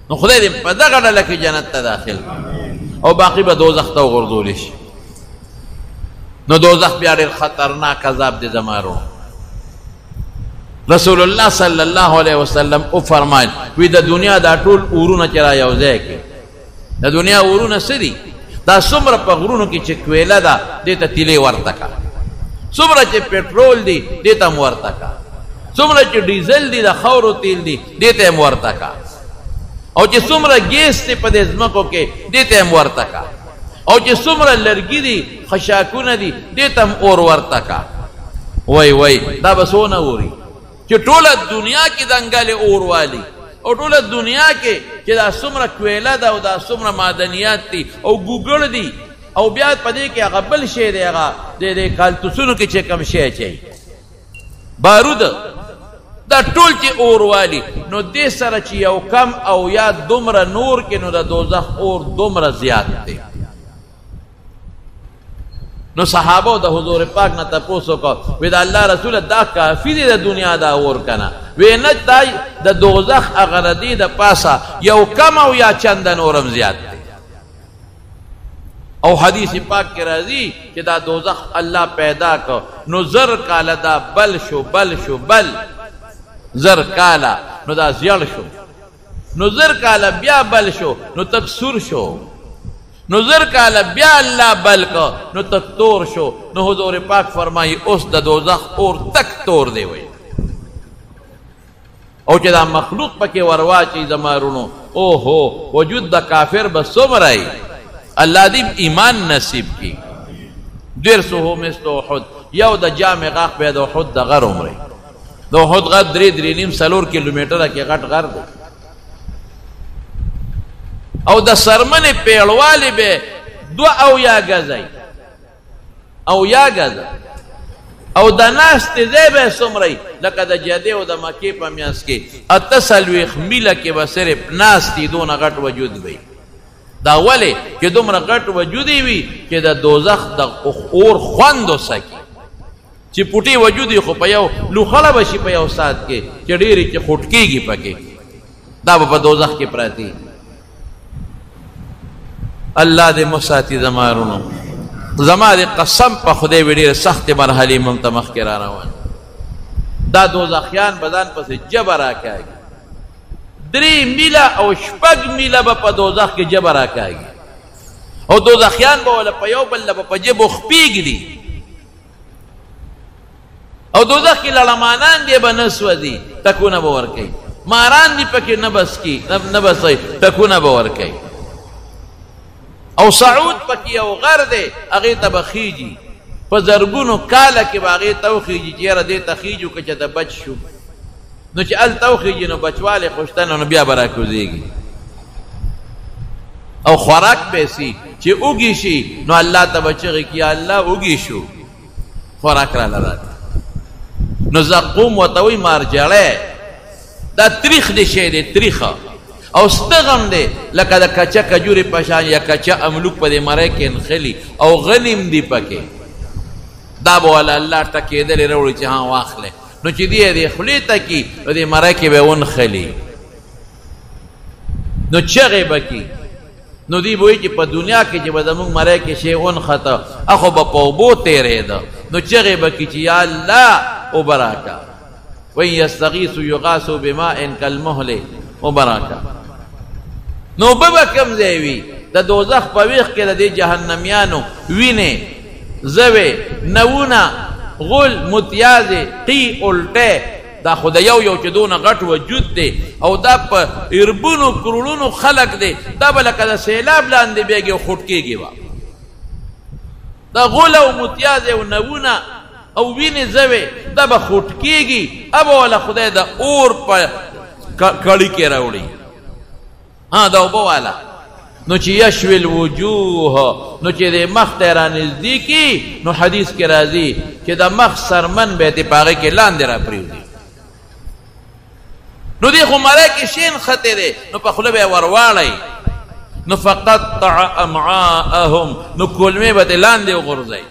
نو خدای دی پا دا گڑا لکی جنت تا داخل او باقی با دوزخ تا غردولیش نو دوزخ بیار خطرناک عذاب دے زمارو رسول اللہ صلی اللہ علیہ وسلم او فرمائن وی دا دنیا دا طول اورونا چرا یوزے کے دا دنیا اورونا سری دا سمر پا غرونو کی چکویلہ دا دیتا تیلے ورتکا سمر چی پیٹرول دی دیتا مورتکا سمر چی ڈیزل دی دا خورو تیل دی دیتا مورتکا او چی سمر گیس تی پا دیزمکو کے دیتا مورتکا او چی سمر لرگی دی خشاکون دی دیتم اور ورتکا وی دا بسونا اوری چی طول دنیا کی دنگل اور والی او طول دنیا کے چی دا سمر کویلہ دا او دا سمر معدنیات تی او گوگل دی او بیاد پا دے کہ اگا بل شے دے اگا دے کالتسونو کی چی کم شے چاہی بارود دا طول چی اور والی نو دے سر چی یو کم او یا دمر نور کے نو دا دوزخ اور دمر زیاد تے نو صحابو دا حضور پاک نا تپوسو کو وی دا اللہ رسول دا کافی دی دا دنیا دا اور کنا وی نج دا دوزخ اغردی دا پاسا یو کم او یا چندن اورم زیاد دی او حدیث پاک کے رازی کہ دا دوزخ اللہ پیدا کو نو زر کالا دا بل شو زر کالا نو دا زیڑ شو نو زر کالا بیا بل شو نو تک سر شو نو زر کالا بیا اللہ بلکا نو تک تور شو نو حضور پاک فرمائی اس دا دوزخ اور تک تور دے وئی او چی دا مخلوق پاکی ورواچی زمارونو او ہو وجود دا کافر بسو مرائی اللہ دیم ایمان نصیب کی دیر سو ہو مستو احد یو دا جامع غاق بید احد دا غر عمری دا احد غر دری نیم سلور کلومیٹر کی غٹ غر دے او دا سرمن پیڑوالی بے دو او یا گزای او د ناستې ځای به یې څومره وي لکه د جدې او د مکې په میانځ کې 78 میله کې به صرف ناستې دونه غټ وجود وي دا ولې چې دومره غټ وجود وي چې د دوزخ د اور خوند وسکي چې پوټي وجود خو په یو لوخړه بشي په یو سات کې چې ډېرې چې خوټکېږي پکې دا به په دوزخ کې پراتی الله دې مساتي زما ورونو زما دې قسم په خدای وی ډېرې سختې مرحلې موږ ته مخکې را روان دا دوزخیان به ځان پسې جبه راکاږي 3 میله او 6 میله به په دوزخ کې جبه راکاږي او دوزخیان به وله په یو بل به په جبو خپېږدي او دوزخ کې لړمانان دی به نه سوځي ټکونه به ورکوي ماران دي پکې نه بسوي ټکونه به ورکوي او سعود پکې یو غر دی هغې ته به خیږي په زرګونو کاله کې به هغې ته وخیږي چې یاره دې ته خیږو که چې ته بچ شو نو چې هلته وخیږي نو بچوالی خوشته نو بیا به راکوزېږي او خوراک به سي چې اوږي شي نو الله ته به چغې کړي یا الله اوږي شو خوراک راله راکړه نو زقوم ورته وایي مارجړی دا تریخ دی شی دی تریخه او ستغم دی لکه د کچه کجورې په شان یا کچه املوک په دې مری کې نښلي او غنیم دی پکې دا به والا الله ټکېدلې راوړي چې ها واخلې نو چې دی دې خولې ته کي نو دې مری کې به ونښلي نو چغې به کي نو دی به وایي چې په دنیا کې چې به زمونږ مری کې شی ونښته اخو به په اوبو تېرېده نو چغې به کي چې یا الله اوبه راکړه وإن يستغيثوا يغاثوا بماء كالمهل اوبه راکړه نو اوبه به کوم ځای وي د دوزخ په ویښ کې د دې جهنمیانو وینې زوې نوونه غول متیازې قي الټی دا خو د یو چې دونه غټ وجود دی او دا په اربونو کروڑونو خلق دی دا به لکه د سیلاب لاندې بیږي او خوټ کېږي به دا غول او متیازې او نوونه او وینې زوې دا به خوټ کېږي ابه والا خدای د اور په کړي کې راوړي دا اوبه والا نو چې یشوي الوجوه نو چې د مخ ته رانږدې کي نو حدیث کې راځي چې د مخ سرمن به یې په هغې کې لاندې را پرېږدي نو دې خو مری کې شین خطې دی نو په خوله به یې ورواړئ نو فقطع امعاءهم نو کولمې به ترې لاندې وغورځئ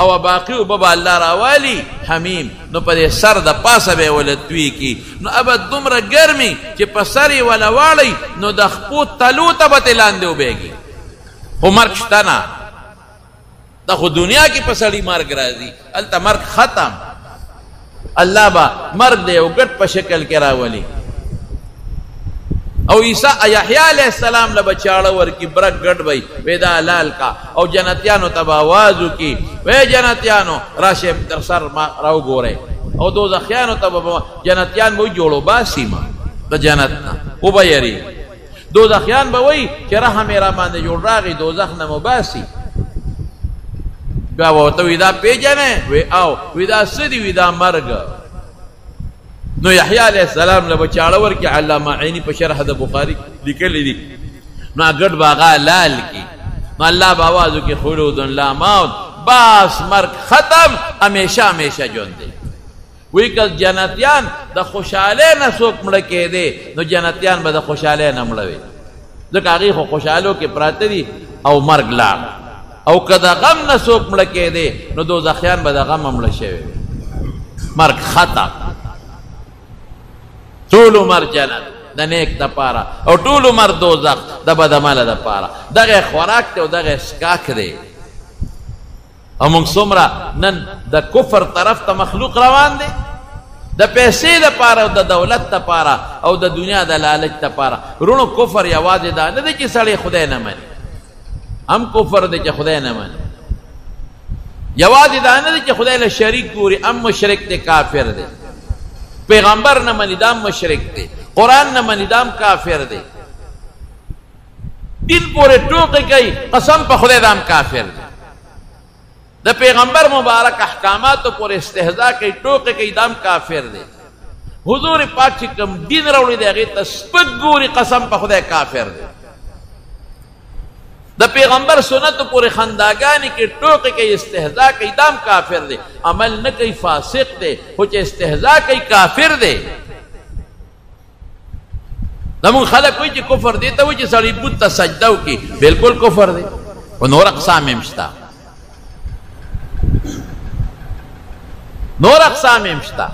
او باقی اوبه به الله راوالي حمیم نو په دې سر د پاسه به یې وله توی کي نو ابد دومره ګرمي چې په سر یې وله واړئ نو د خپو تلو ته به ترې لاندې وبېږي خو مرګ شته نه دا خو دنیا کې په سړي مرګ راځي هلته مرګ ختم الله به مرګ د یو ګټ په شکل کې راولي او یحیی علیہ السلام له بچاړه ورکی برک ګډ وی ودا لال کا او جنتیانو ته आवाज وکي وې جنتیانو راشه در سر ما راو ګوره او دوزخیانو ته جنتیان مو جوړو باسي ما د جنت او به یری دوزخیان به وی چې رحم را باندې جوړ راغی دوزخ نه مو باسي بیا وته ودا پیجنه وی او ودا سدي ودا مرګ نو یحیی علیہ السلام له بچاړه ورکي علامه عینی په شرح د بخاری لیکلی دي نو ګډ باغا لال کی نو الله به आवाज وکي خلود لا موت باس مرګ ختم همیشه همیشه ژوند دی وی که جنتیان د خوشاله نه څوک مړه کېدی نو جنتیان به د خوشاله نه مړه وي ځکه هغې خو خوشحالو کې پراته دي او مرګ لاړ او که د غم نه څوک مړه کېدی نو دوزخیان به د غم مړه شوي مرګ ختم ټول عمر جنت د نیک دپاره او ټول عمر دوزخ د بدعمله دپاره دغه خوراک دی او دغه اسکاک دی او موږ څومره نن د کفر طرف ته مخلوق روان دی د پیسې دپاره او د دولت دپاره او د دنیا د لالچ دپاره رونو کفر یوازې دا نه دی چې سړی خدای نه مني هم کفر دی چې خدای نه مني یوازې دا نه دی چې خدای له شریک ګوري هم مشرک دی کافر دی پیغمبر نه مني دام مشرک دی قرآن نه مني دام کافر دی دین پورې ټوکې کوي قسم په خدای دام کافر دی د پیغمبر مبارک احکاماتو پورې استهزاء کوي ټوکې کوي دام کافر دی حضور پاک چې کوم دین راوړی دی هغې ته سپک ګوري قسم په خدای کافر دی دا پیغمبر سنت پورے خنداگانی کی ٹوکی کی استہزاء کی دام کافر دے عمل نہ کئی فاسق دے خوچ استہزاء کی کافر دے نمون خلق ہوئی چی کفر دیتا ہوئی چی سڑی بود تا سجدو کی بالکل کفر دے و نور اقسام امشتا نور اقسام امشتا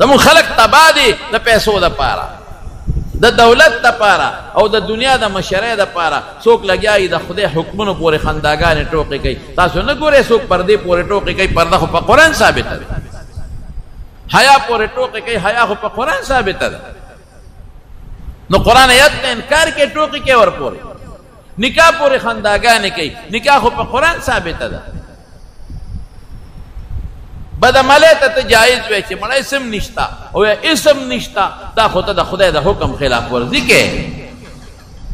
نمون خلق تبا دے دا پیسو دا پارا دا دولت دا پارا او دا دنیا دا مشرع دا پارا سوک لگیائی دا خدای حکمونو پورے خنداگان ٹوکی گئی تاسو نگورے سوک پردے پورے ٹوکی گئی پردہ خو پا قرآن ثابت ہے حیا پورے ٹوکی گئی حیا خو پا قرآن ثابت ہے نو قرآن ایت نے انکار کے ٹوکی کے اور پورے نکاح پورے خنداگان کی نکاح خو پا قرآن ثابت ہے بدعملے تا جائز ویچے مڑا اسم نشتا او یا اسم نشتا دا خدا دا خدای دا حکم خلاف ورزی کے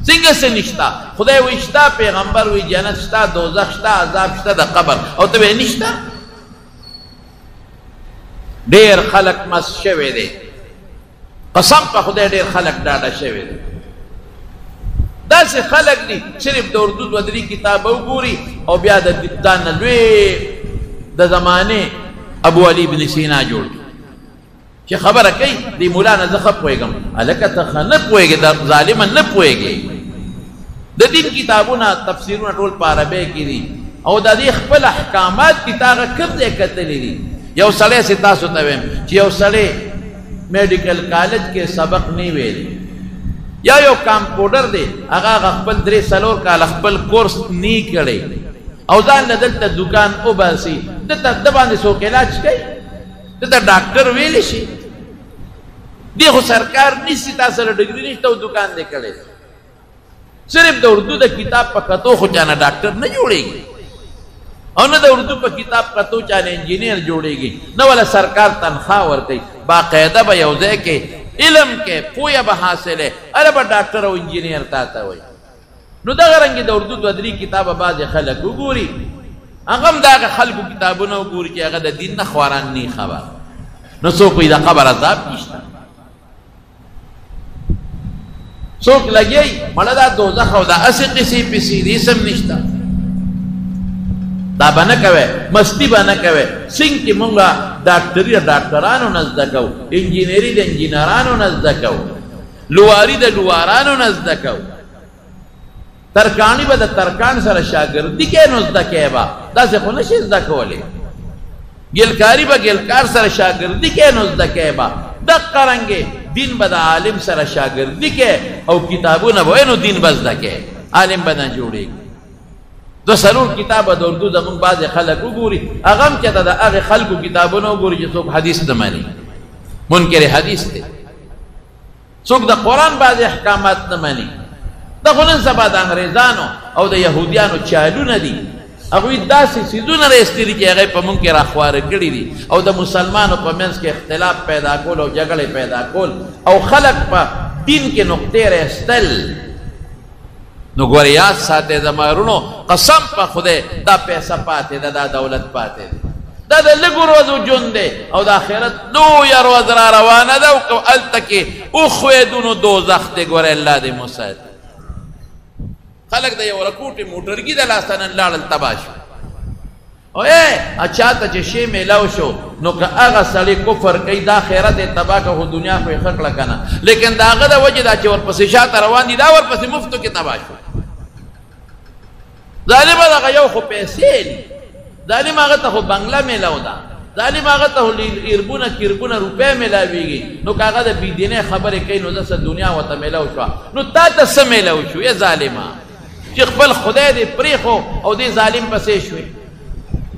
سنگا سے نشتا خدای ویشتا پیغمبر وی جنت شتا دوزخ شتا عذاب شتا دا قبر او تو بے نشتا دیر خلق مس شوے دے قسم پا خدای دیر خلق ڈاڈا شوے دے دا سے خلق دی صرف دا اردو ودری کتابو گوری او بیا دا نلوے دا زمانے ابو علی بن سینا جوڑ کہ خبر کئی دی مولانا زخب پوئے گم علاقہ تخا نہ پوئے گے ظالمہ نہ پوئے گے دا دین کتابونا تفسیرونا ٹول پاربے کی دی او دا دی خپل احکامات کی تاغا کب دے کتلی دی یو سڑے سے تاسو تویم چی یو سڑے میڈیکل کالج کے سبق نہیں ویلے یا یو کامپوڈر دے اگا خپل درے سلور کال خپل کورس نہیں کرے او ځان له دلته دکان وباسي دته د باندې څوک علاج کوي دته ډاکټر ویلی شي دی خو سرکار نیسي تاسو له ډګري نشته او دکان دی کړی صرف د اردو د کتاب په کتو خو چانه ډاکټر نه جوړېږي او نه د اردو په کتاب کتو چانه انجینئر جوړېږي نه ولا سرکار تنخواه ورکوي باقاعده به یو ځای کې علم کې پوهه به حاصله اره به ډاکټر او انجینئر تا ته وایي نو دا غرنگی دا اردو دوادری کتاب باز خلقو گوری اغم دا خلقو کتابونو گوری چی اغا دا دین نخواران نی خبر نو سو کوئی دا قبر عذاب کشتا سوک لگئی مڑا دا دوزخ و دا اسی قسی پسی ریسم نشتا دا بنکوے مستی بنکوے سنگ کی منگا ڈاکٹری دا ڈاکٹرانو نزدکو انجینیری دا انجینرانو نزدکو لواری دا لوارانو نزدکو ترکانی با دا ترکان سر شاگردی کے نزدکے با دا سے خونش ازدکولے گلکاری با گلکار سر شاگردی کے نزدکے با دا قرنگے دین با دا عالم سر شاگردی کے او کتابو نبوینو دین بزدکے عالم با نا جوڑے گی دو سرور کتاب دا اردو دا من باز خلقو گوری اغم چتا دا اغی خلقو کتابو نو گوری جو سوک حدیث نمانی منکر حدیث تے سوک دا قرآن باز احکامات نمانی دا خونن سبا دا انگریزانو او دا یہودیانو چالو ندی اگوی دا سی سیدون ریستی چی اگئی پا منکر اخوار کری دی او دا مسلمانو پا منس کے اختلاف پیدا کول او جگڑ پیدا کول او خلق پا دین کے نقطے ریستل نو گوریات ساتے زمارونو قسم پا خودے دا پیسہ پاتے دا دولت پاتے دا دا لگو روزو جن دے او دا آخرت دو یا روز را روانا دا او التکی اخویدونو دو زخ دے گوری اللہ دے مسائد خلق دا یو رکوٹی موٹرگی دا لاستانن لارل تباشو او اچھا تا چه شی میلاو شو نو که آغا سالی کفر کئی دا خیرت تبا که دنیا کوئی خق لکنا لیکن دا آغا دا وجه دا چه ورپسی شاعت روان دی دا ورپسی مفتو کی تباشو ظالم آغا یو خو پیسے لی ظالم آغا تا خو بنگلہ میلاو دا ظالم آغا تا خو اربونا کربونا روپے میلاوی گی نو که آغا دا بیدینے خبر کئی نو دست دنیا و تا میلاو شو نو تا تا سا میلاو شو یہ ظالم چی خپل خدای دے پریخو او دے ظالم پسے شوی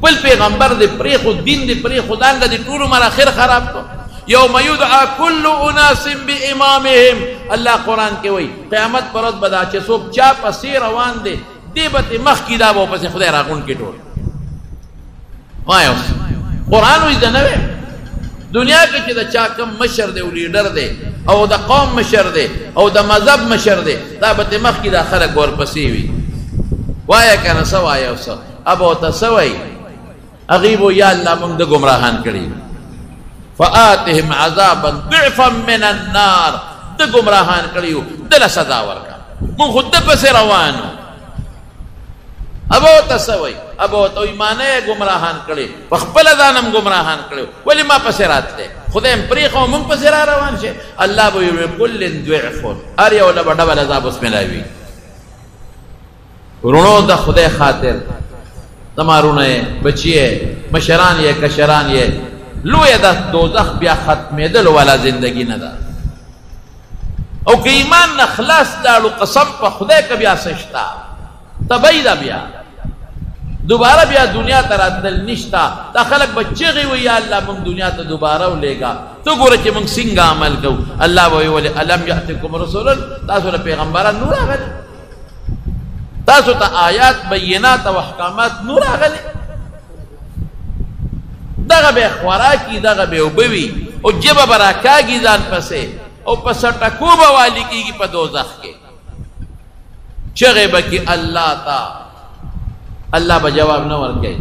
پل پیغمبر دے پریخو دین دے پریخو دانگا دے طول مراخر خراب کو یوم یدعا کل اناس بی امامهم اللہ قرآن کے وئی قیامت پرد بدا چے سوک چا پسی روان دے دے بت مخ کی دا وہ پسے خدای راگون کی ٹول وائے اس قرآن وی دنوے دنیا کے چی دا چاکم مشر دے و لیڈر دے او دا قوم مشر دے او دا مذہب مشر دے دا بت مخ کی دا خلق گور پسیوی وائے کنا سو آئے اس اب ہوتا سوئی اغیبو یا اللہ منگ دا گمراہان کری فآتهم عذابا ضعفا من النار دا گمراہان کریو دل سزا ورکا من خود دا پس روانو ابو تسوي ابو تو ایمانه گمراهان کړي خپل ځانم گمراهان کړي ولی ما پسې راتله خدایم پریخو مونږ پسې را روان شه الله به کل ضعف ار یو له ډبل عذاب بسم الله وی ورونو د خدای خاطر تمارونه بچیه مشران یې کشران یې لوی د دوزخ بیا ختمېدل والا زندگی نه ده او که ایمان نه خلاص لاړو قسم په خدای که بیا سشتا تبعیده بیا دوباره بیا دنیا ته راتلل نشتا دا خلک به چغې وي یا الله موږ دنیا ته دوباره ولېږه ته ګوره چې موږ څنګه عمل کوو الله به ویل الم یأتکم رسول تاسو له پیغمبران نور راغلي تاسو ته آیات بینات او احکامات نور راغلي دغه به خوراکي دغه به اوبه وي او جبه به راکاږي ځان پسې او په سټکو به والي کېږي په دوزخ کې چغې به کې الله تا الله به جواب نه ورکوي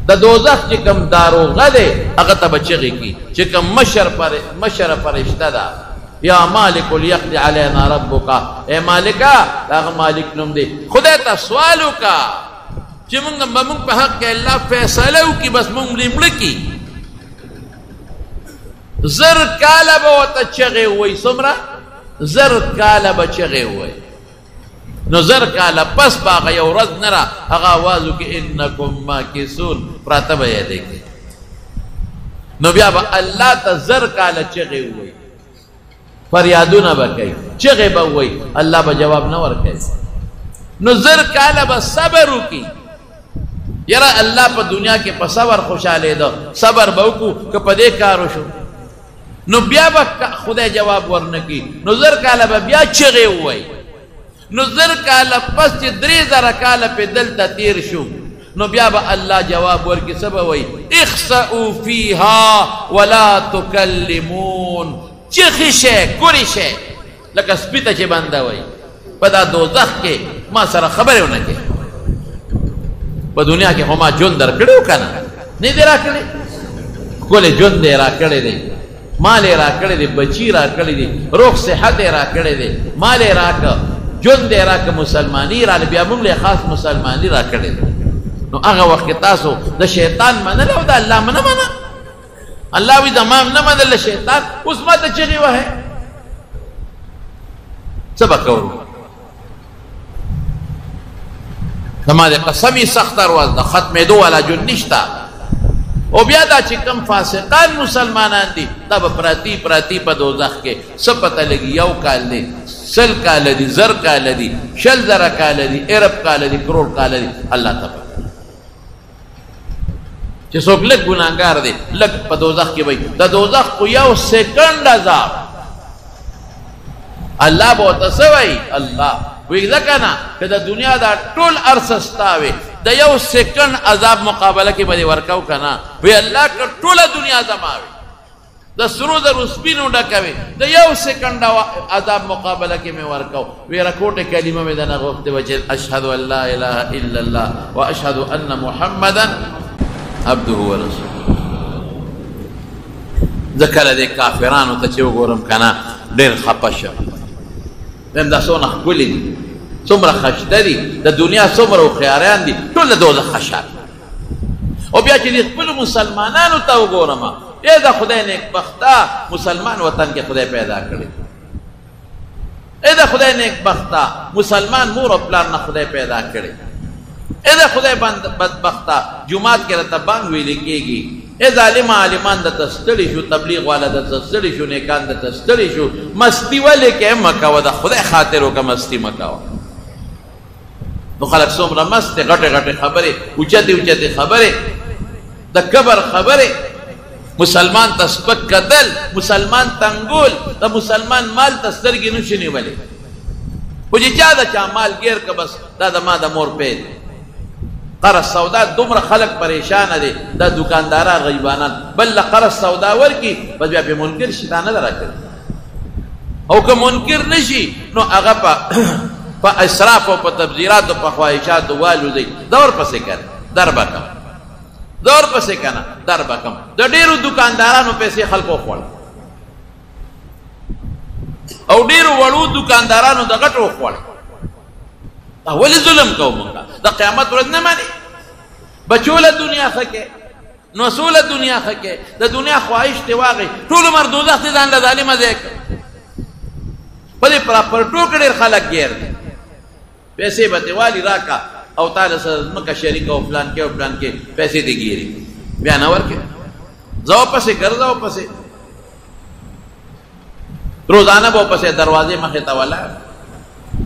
د دوزخ چې کوم داروغه دی هغه ته به چغې کي چې کوم مشر فرشته ده یا مالک لیقضي علینا ربک اے مالکا هغه مالک نوم دی خدای ته سوال وکړه چې موږ په حق کې الله فیصله وکړي بس موږ مړه کړي زر کاله به ورته چغې ووایي څومره زر کاله به چغې ووایي نو زر کاله پس به هغه یو ورځ نه را هغه آواز وکړي انکم ماکثون پراته به یې دی نو بیا به الله ته زر کاله چغې ووایي فریادونه به کوي چغې به ووایي الله به جواب نه ورکوي نو زر کاله به صبر وکړي یاره الله په دنیا کې په صبر خوشحاله ده صبر به وکړو که په دې کار وشو نو بیا به خدای جواب ورنکړي نو زر کاله به بیا چغې ووایي نو زر کاله پس چې 3000 کاله په دلته تیر شو نو بیا به الله جواب ورکړي څه به وایي اخسئوا فیها ولا تکلمون چغې شئ کوری شئ لکه سپي ته چې بنده وایي په دا دوزخ کې ما سره خبرې ونه کړې په دنیا کې خو ما ژوند در کړی و که نه نه دی را کړی ښکلی ژوند دی را کړی دی مال یې را کړی دی بچي را کړی دی روغ صحت یې را کړی دی مال یې راکړه ژوند یې راکړه مسلماني راله بیا موږ له خاص مسلماني را کړی دی نو هغه وخت کې تاسو د شیطان منل او د الله نه منه الله وی زما نه منل شیطان اوس ما ته چغې وهې څه به کوو زما د قسمي سخت ارواز د ختمېدو والا ژوند نشته او بیا دا چې کوم فاسقان مسلمانان دي دا به پراتی په دوزخ کې څه پته لګي یو کال دی 100 کاله دي 1000 کاله دي 10000 کاله دي ارب کاله دي کروڑ کاله دي الله ته چې څوک لږ ګناهګار دی لږ په دوزخ کې وي د دوزخ خو یو سیکنډ عذاب الله به ورته څه وایي الله وی ځکه نه که د دنیا دا ټول عرصه ستا وي د یو سیکنډ عذاب مقابله کې به دې ورکو که نه وی الله که ټوله دنیا زما وي د سرو زرو سپینو ډکه وي د یو سیکنډ عذاب مقابله کې مې ورکو وی رکوټې کلمه مې دنه غوښتې وه چې اشهد ان لا اله الا الله واشهد ان محمدا عبده ورسوله زه کله دې کافرانو ته چې وګورم که نه ډېر خفه شم دیم دا څونه ښکلي دي څومره خشته دي د دنیا څومره هوښیاران دي ټول د دوزخ خشان او بیا چې د خپلو مسلمانانو ته وګورم ای د خدای نیکبخته مسلمان وطن کې خدای پیدا کړی ای د خدای نیکبخته مسلمان مور او پلار نه خدای پیدا کړی ای د خدای بدبخته جمعات کې راته بانګ ویلې کېږي ای ظالم عالمان درته ستړي شو تبلیغ والا درته ستړي شو نیکان درته ستړي شو مستي ولې کې مه کوه د خدای خاطر وکړه مستي مه کوه نو خلک څومره مست دي غټې غټې خبرې اوچتې اوچتې خبرې د کبر خبرې مسلمان ته سپک کتل مسلمان تنګول د مسلمان مال ته سترګې نشي نیولی خو چې چا د چا مال ګیر که بس دا د ما د مور پی دی قرض سودا دومره خلق پریشانه دي دا دکانداران غیبانان بل له قرض سودا ورکي بس بیا پې منکر شي دا نه ده راکړي او که منکر نشي نو هغه په اسراف او په تبذیراتو په خواهشاتو والوځي دا ورپسې کوي در به کم دا ورپسې که نه در به کم د ډېرو دکاندارانو پیسې خلکو خوړل او ډېرو وړو دکاندارانو د غټو خوړل ولی ظلم کو مونږه د قیامت ورځ نه مانی بچوله دنیا خکه نو سوله دنیا خکه د دنیا خواهش ته واغی ټول عمر دوزخ ته ځان له ظالمه ځای په دې پراپرټو کې ډېر خلک ګیر دي پیسې به دې والی راکا او تعالی سره مکه شریک او پلان کې او پلان کې پیسې دې ګیری بیا نه ورکه ځو پسې ګرځاو پسې روزانه به پسې دروازې مخې ته ولا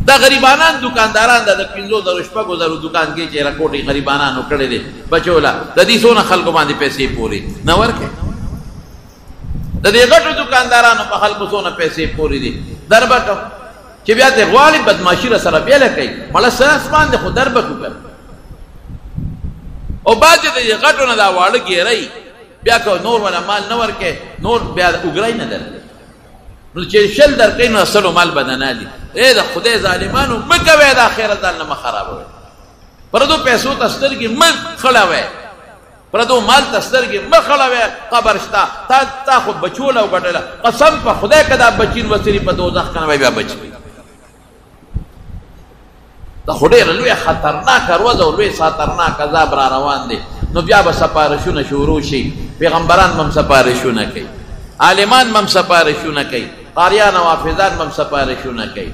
دا غریبانان دکانداران د 500 شپږو زرو دکان کې چې راکوټي غریبانانو کړي دي بچولا د دې سونه خلکو باندې پیسې پوري نه ورکه د دې غټو دکاندارانو په خلکو سونه پیسې پوري دي دربه چې بیا ته غواړي بدمعشي سره بیا لکې مله سره اسمان د خو دربه کوي او باج دې غټو نه دا واړه ګیرای بیا کو نور ولا مال نه ورکه نور بیا وګړای نه درته نو چې شل درکې نو اصل مال بدنه دي اے د خدای ظالمانو مکوي د اخرت ځان نه خرابوي پردو پیسو تسترګي من خلاوي پردو مال تسترګي مخلاوي قبر شتا تا خو بچوله او غټله قسم په خدای کدا بچین وسري په دوزخ کنه بیا بچي دا خدای لوی خطرناک روز او لوی خطرناک عذاب را روان دي نو بیا به سپارښونه شروع شي پیغمبران هم سپارښونه کوي عالمان هم سپارښونه کوي قاریان او حافظان هم سپارښونه کوي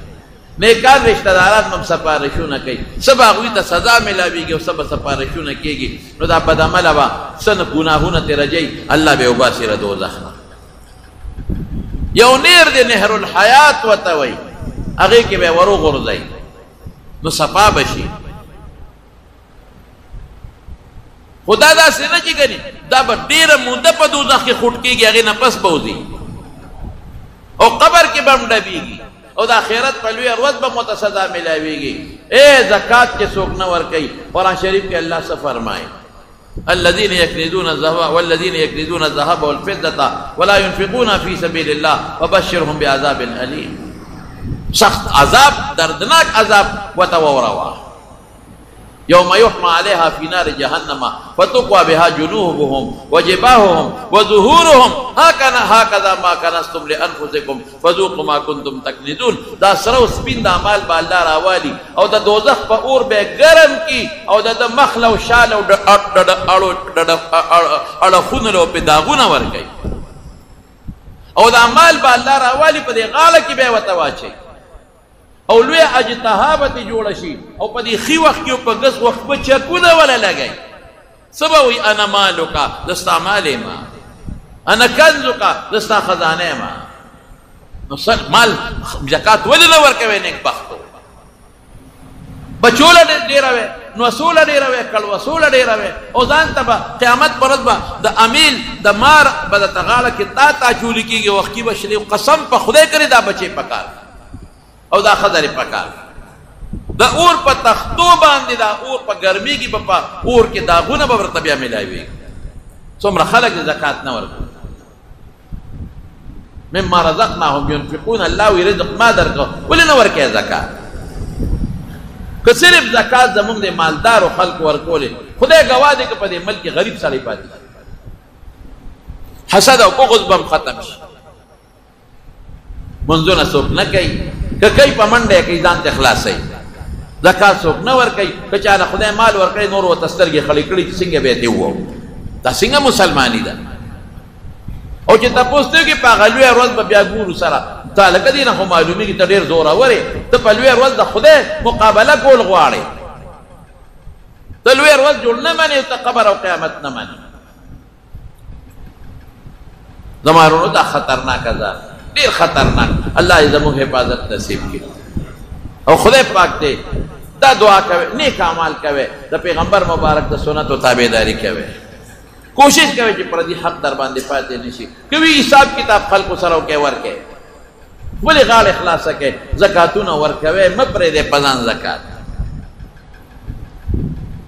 نیکان رشتہ داران هم سپارښونه کوي سبا غوی ته سزا ملاويږي او سبا سپارښونه کیږي نو دا بد عمل وا سن ګناهونه ته رجي الله به وباسره دوزخ یو نیر دې نهر الحیات وتوي هغه کې به ورو غورځي نو صفا بشي خدا دا سینه چې کني دا به ډیره موده په دوزخ کې خټ کېږي هغه نه پس بوزي او قبر کې به مډبيږي او د آخرت په لوی ورځ به متصدا ملاويږي اے زکات کې څوک نه ور کوي قرآن شریف کې الله څه فرمایي الذين يكنزون الذهب والذين يكنزون الذهب والفضة ولا ينفقون في سبيل الله وبشرهم بعذاب أليم سخت عذاب دردناک عذاب وتوروا يوم يحمى عليها في نار جهنم فتقوى بها جنوبهم وجباههم وظهورهم هكذا ما كنزتم لانفسكم فذوقوا ما كنتم تكنزون دا سرو سپین دا مال با الله راوالی او دا دوزخ په اور به گرم کی او دا مخل او شال او اړه خونلو په داغونه ورګي او دا مال با الله راوالی په دې غاله کې به وتواچي او لوی اجتهابت جوړ شي او په دې خي وخت کې په غس وخت په چکونه ولا لګي سبوي انا مالک دستا مال ما انا کنزک دستا خزانه ما نو سر مال زکات ولې نه ورکوي نیک بختو بچوله ډیروي نو وصول ډیروي کل وصول ډیروي او ځان ته قیامت پرځ به د امیل د مار به د تغاله کې تا چولی کېږي وخت کې بشري قسم په خدای کړی دا بچي پکار او دا خضر پکار دا اور په تختو باندې دا اور په ګرمي کې په اور کې داغونه به ورته بیا ملایوي څومره خلک زکات نه ورکوي مما رزقناهم ينفقون الله رزق ما درکو ولې نه ورکوي زکات که صرف زکات زمونږ د مالدارو خلکو ورکولې خدای گواه دی که په دې ملک غریب سړی پاتې حسد او بغض به ختم شي منځونه څوک نه کوي که کوي په منډه کوي ځان ته خلاصوي زکات څوک نه ورکوي که چاله خدای مال ورکړي نور ورته سترګې خړې کړي چې څنګه به یې ووایو دا څنګه مسلماني ده او چې تاسو ته کې په غلوې ورځ به بیا ګورو سره تعالی کدی نه معلومیږي ته ډېر زور اوري ته په لوی ورځ د خدای مقابله کول غواړي ته لوی ورځ جوړ نه مانی ته قبر او قیامت نه مانی زمارونو دا خطرناک ده ډېر خطرناک الله دې زموږ حفاظت نصیب کړي او خدای پاک دې دا دعا کوي نیک اعمال کوي د پیغمبر مبارک د سنت او تابعداري کوي کوشش کوي چې پر دې حق در باندې پاتې نشي کوي حساب کتاب خلکو سره او کې ورکه ولې غال اخلاص کې زکاتونه ورکوي مپرې دې پزان زکات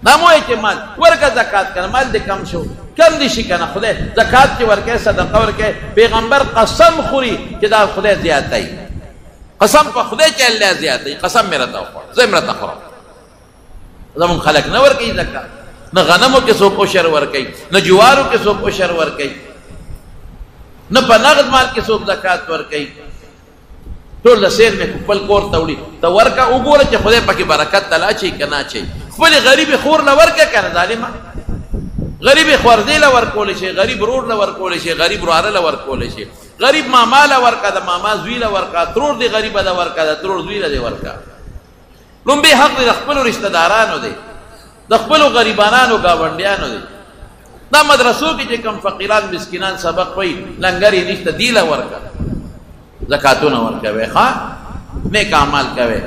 نامو چې مال ورکه زکات کنه مال دې کم شو کم دي شي کنه خدای زکات کې ورکه صدقه ورکه پیغمبر قسم خوري چې دا خدای زیاتای قسم په خدای چې الله زیاتای قسم مې راته وخور زه مې راته خورم زمون خلق نه ورکي زکات نه غنمو کې څوک عشر ورکي نه جوارو کې څوک عشر ورکي نه په نغد مال کې څوک زکات ورکي ټول د سیر مې خپل کور ته وړي ته ورکه وګوره چې خدای پکې برکت تلا اچوي که نه اچوي خپلې غریبې خور له ورکه که نه ظالمه غریبې خوردې له ورکولی شي غریب رور له ورکولی شي غریب وراره له ورکولی شي غریب ماما له ورکه د ماما زوی له ورکه ترور دې غریبه د ورکه د ترور زوی له دې ورکه لومبې حق دی د خپلو رشته دارانو دی د خپلو غریبانانو ګاونډیانو دی دا مدرسو کې چې کوم فقیران مسکینان سبق وایي لنګر یې نشته دی له ورکه زکاتونه ورکوئ ښه نیک اعمال کوئ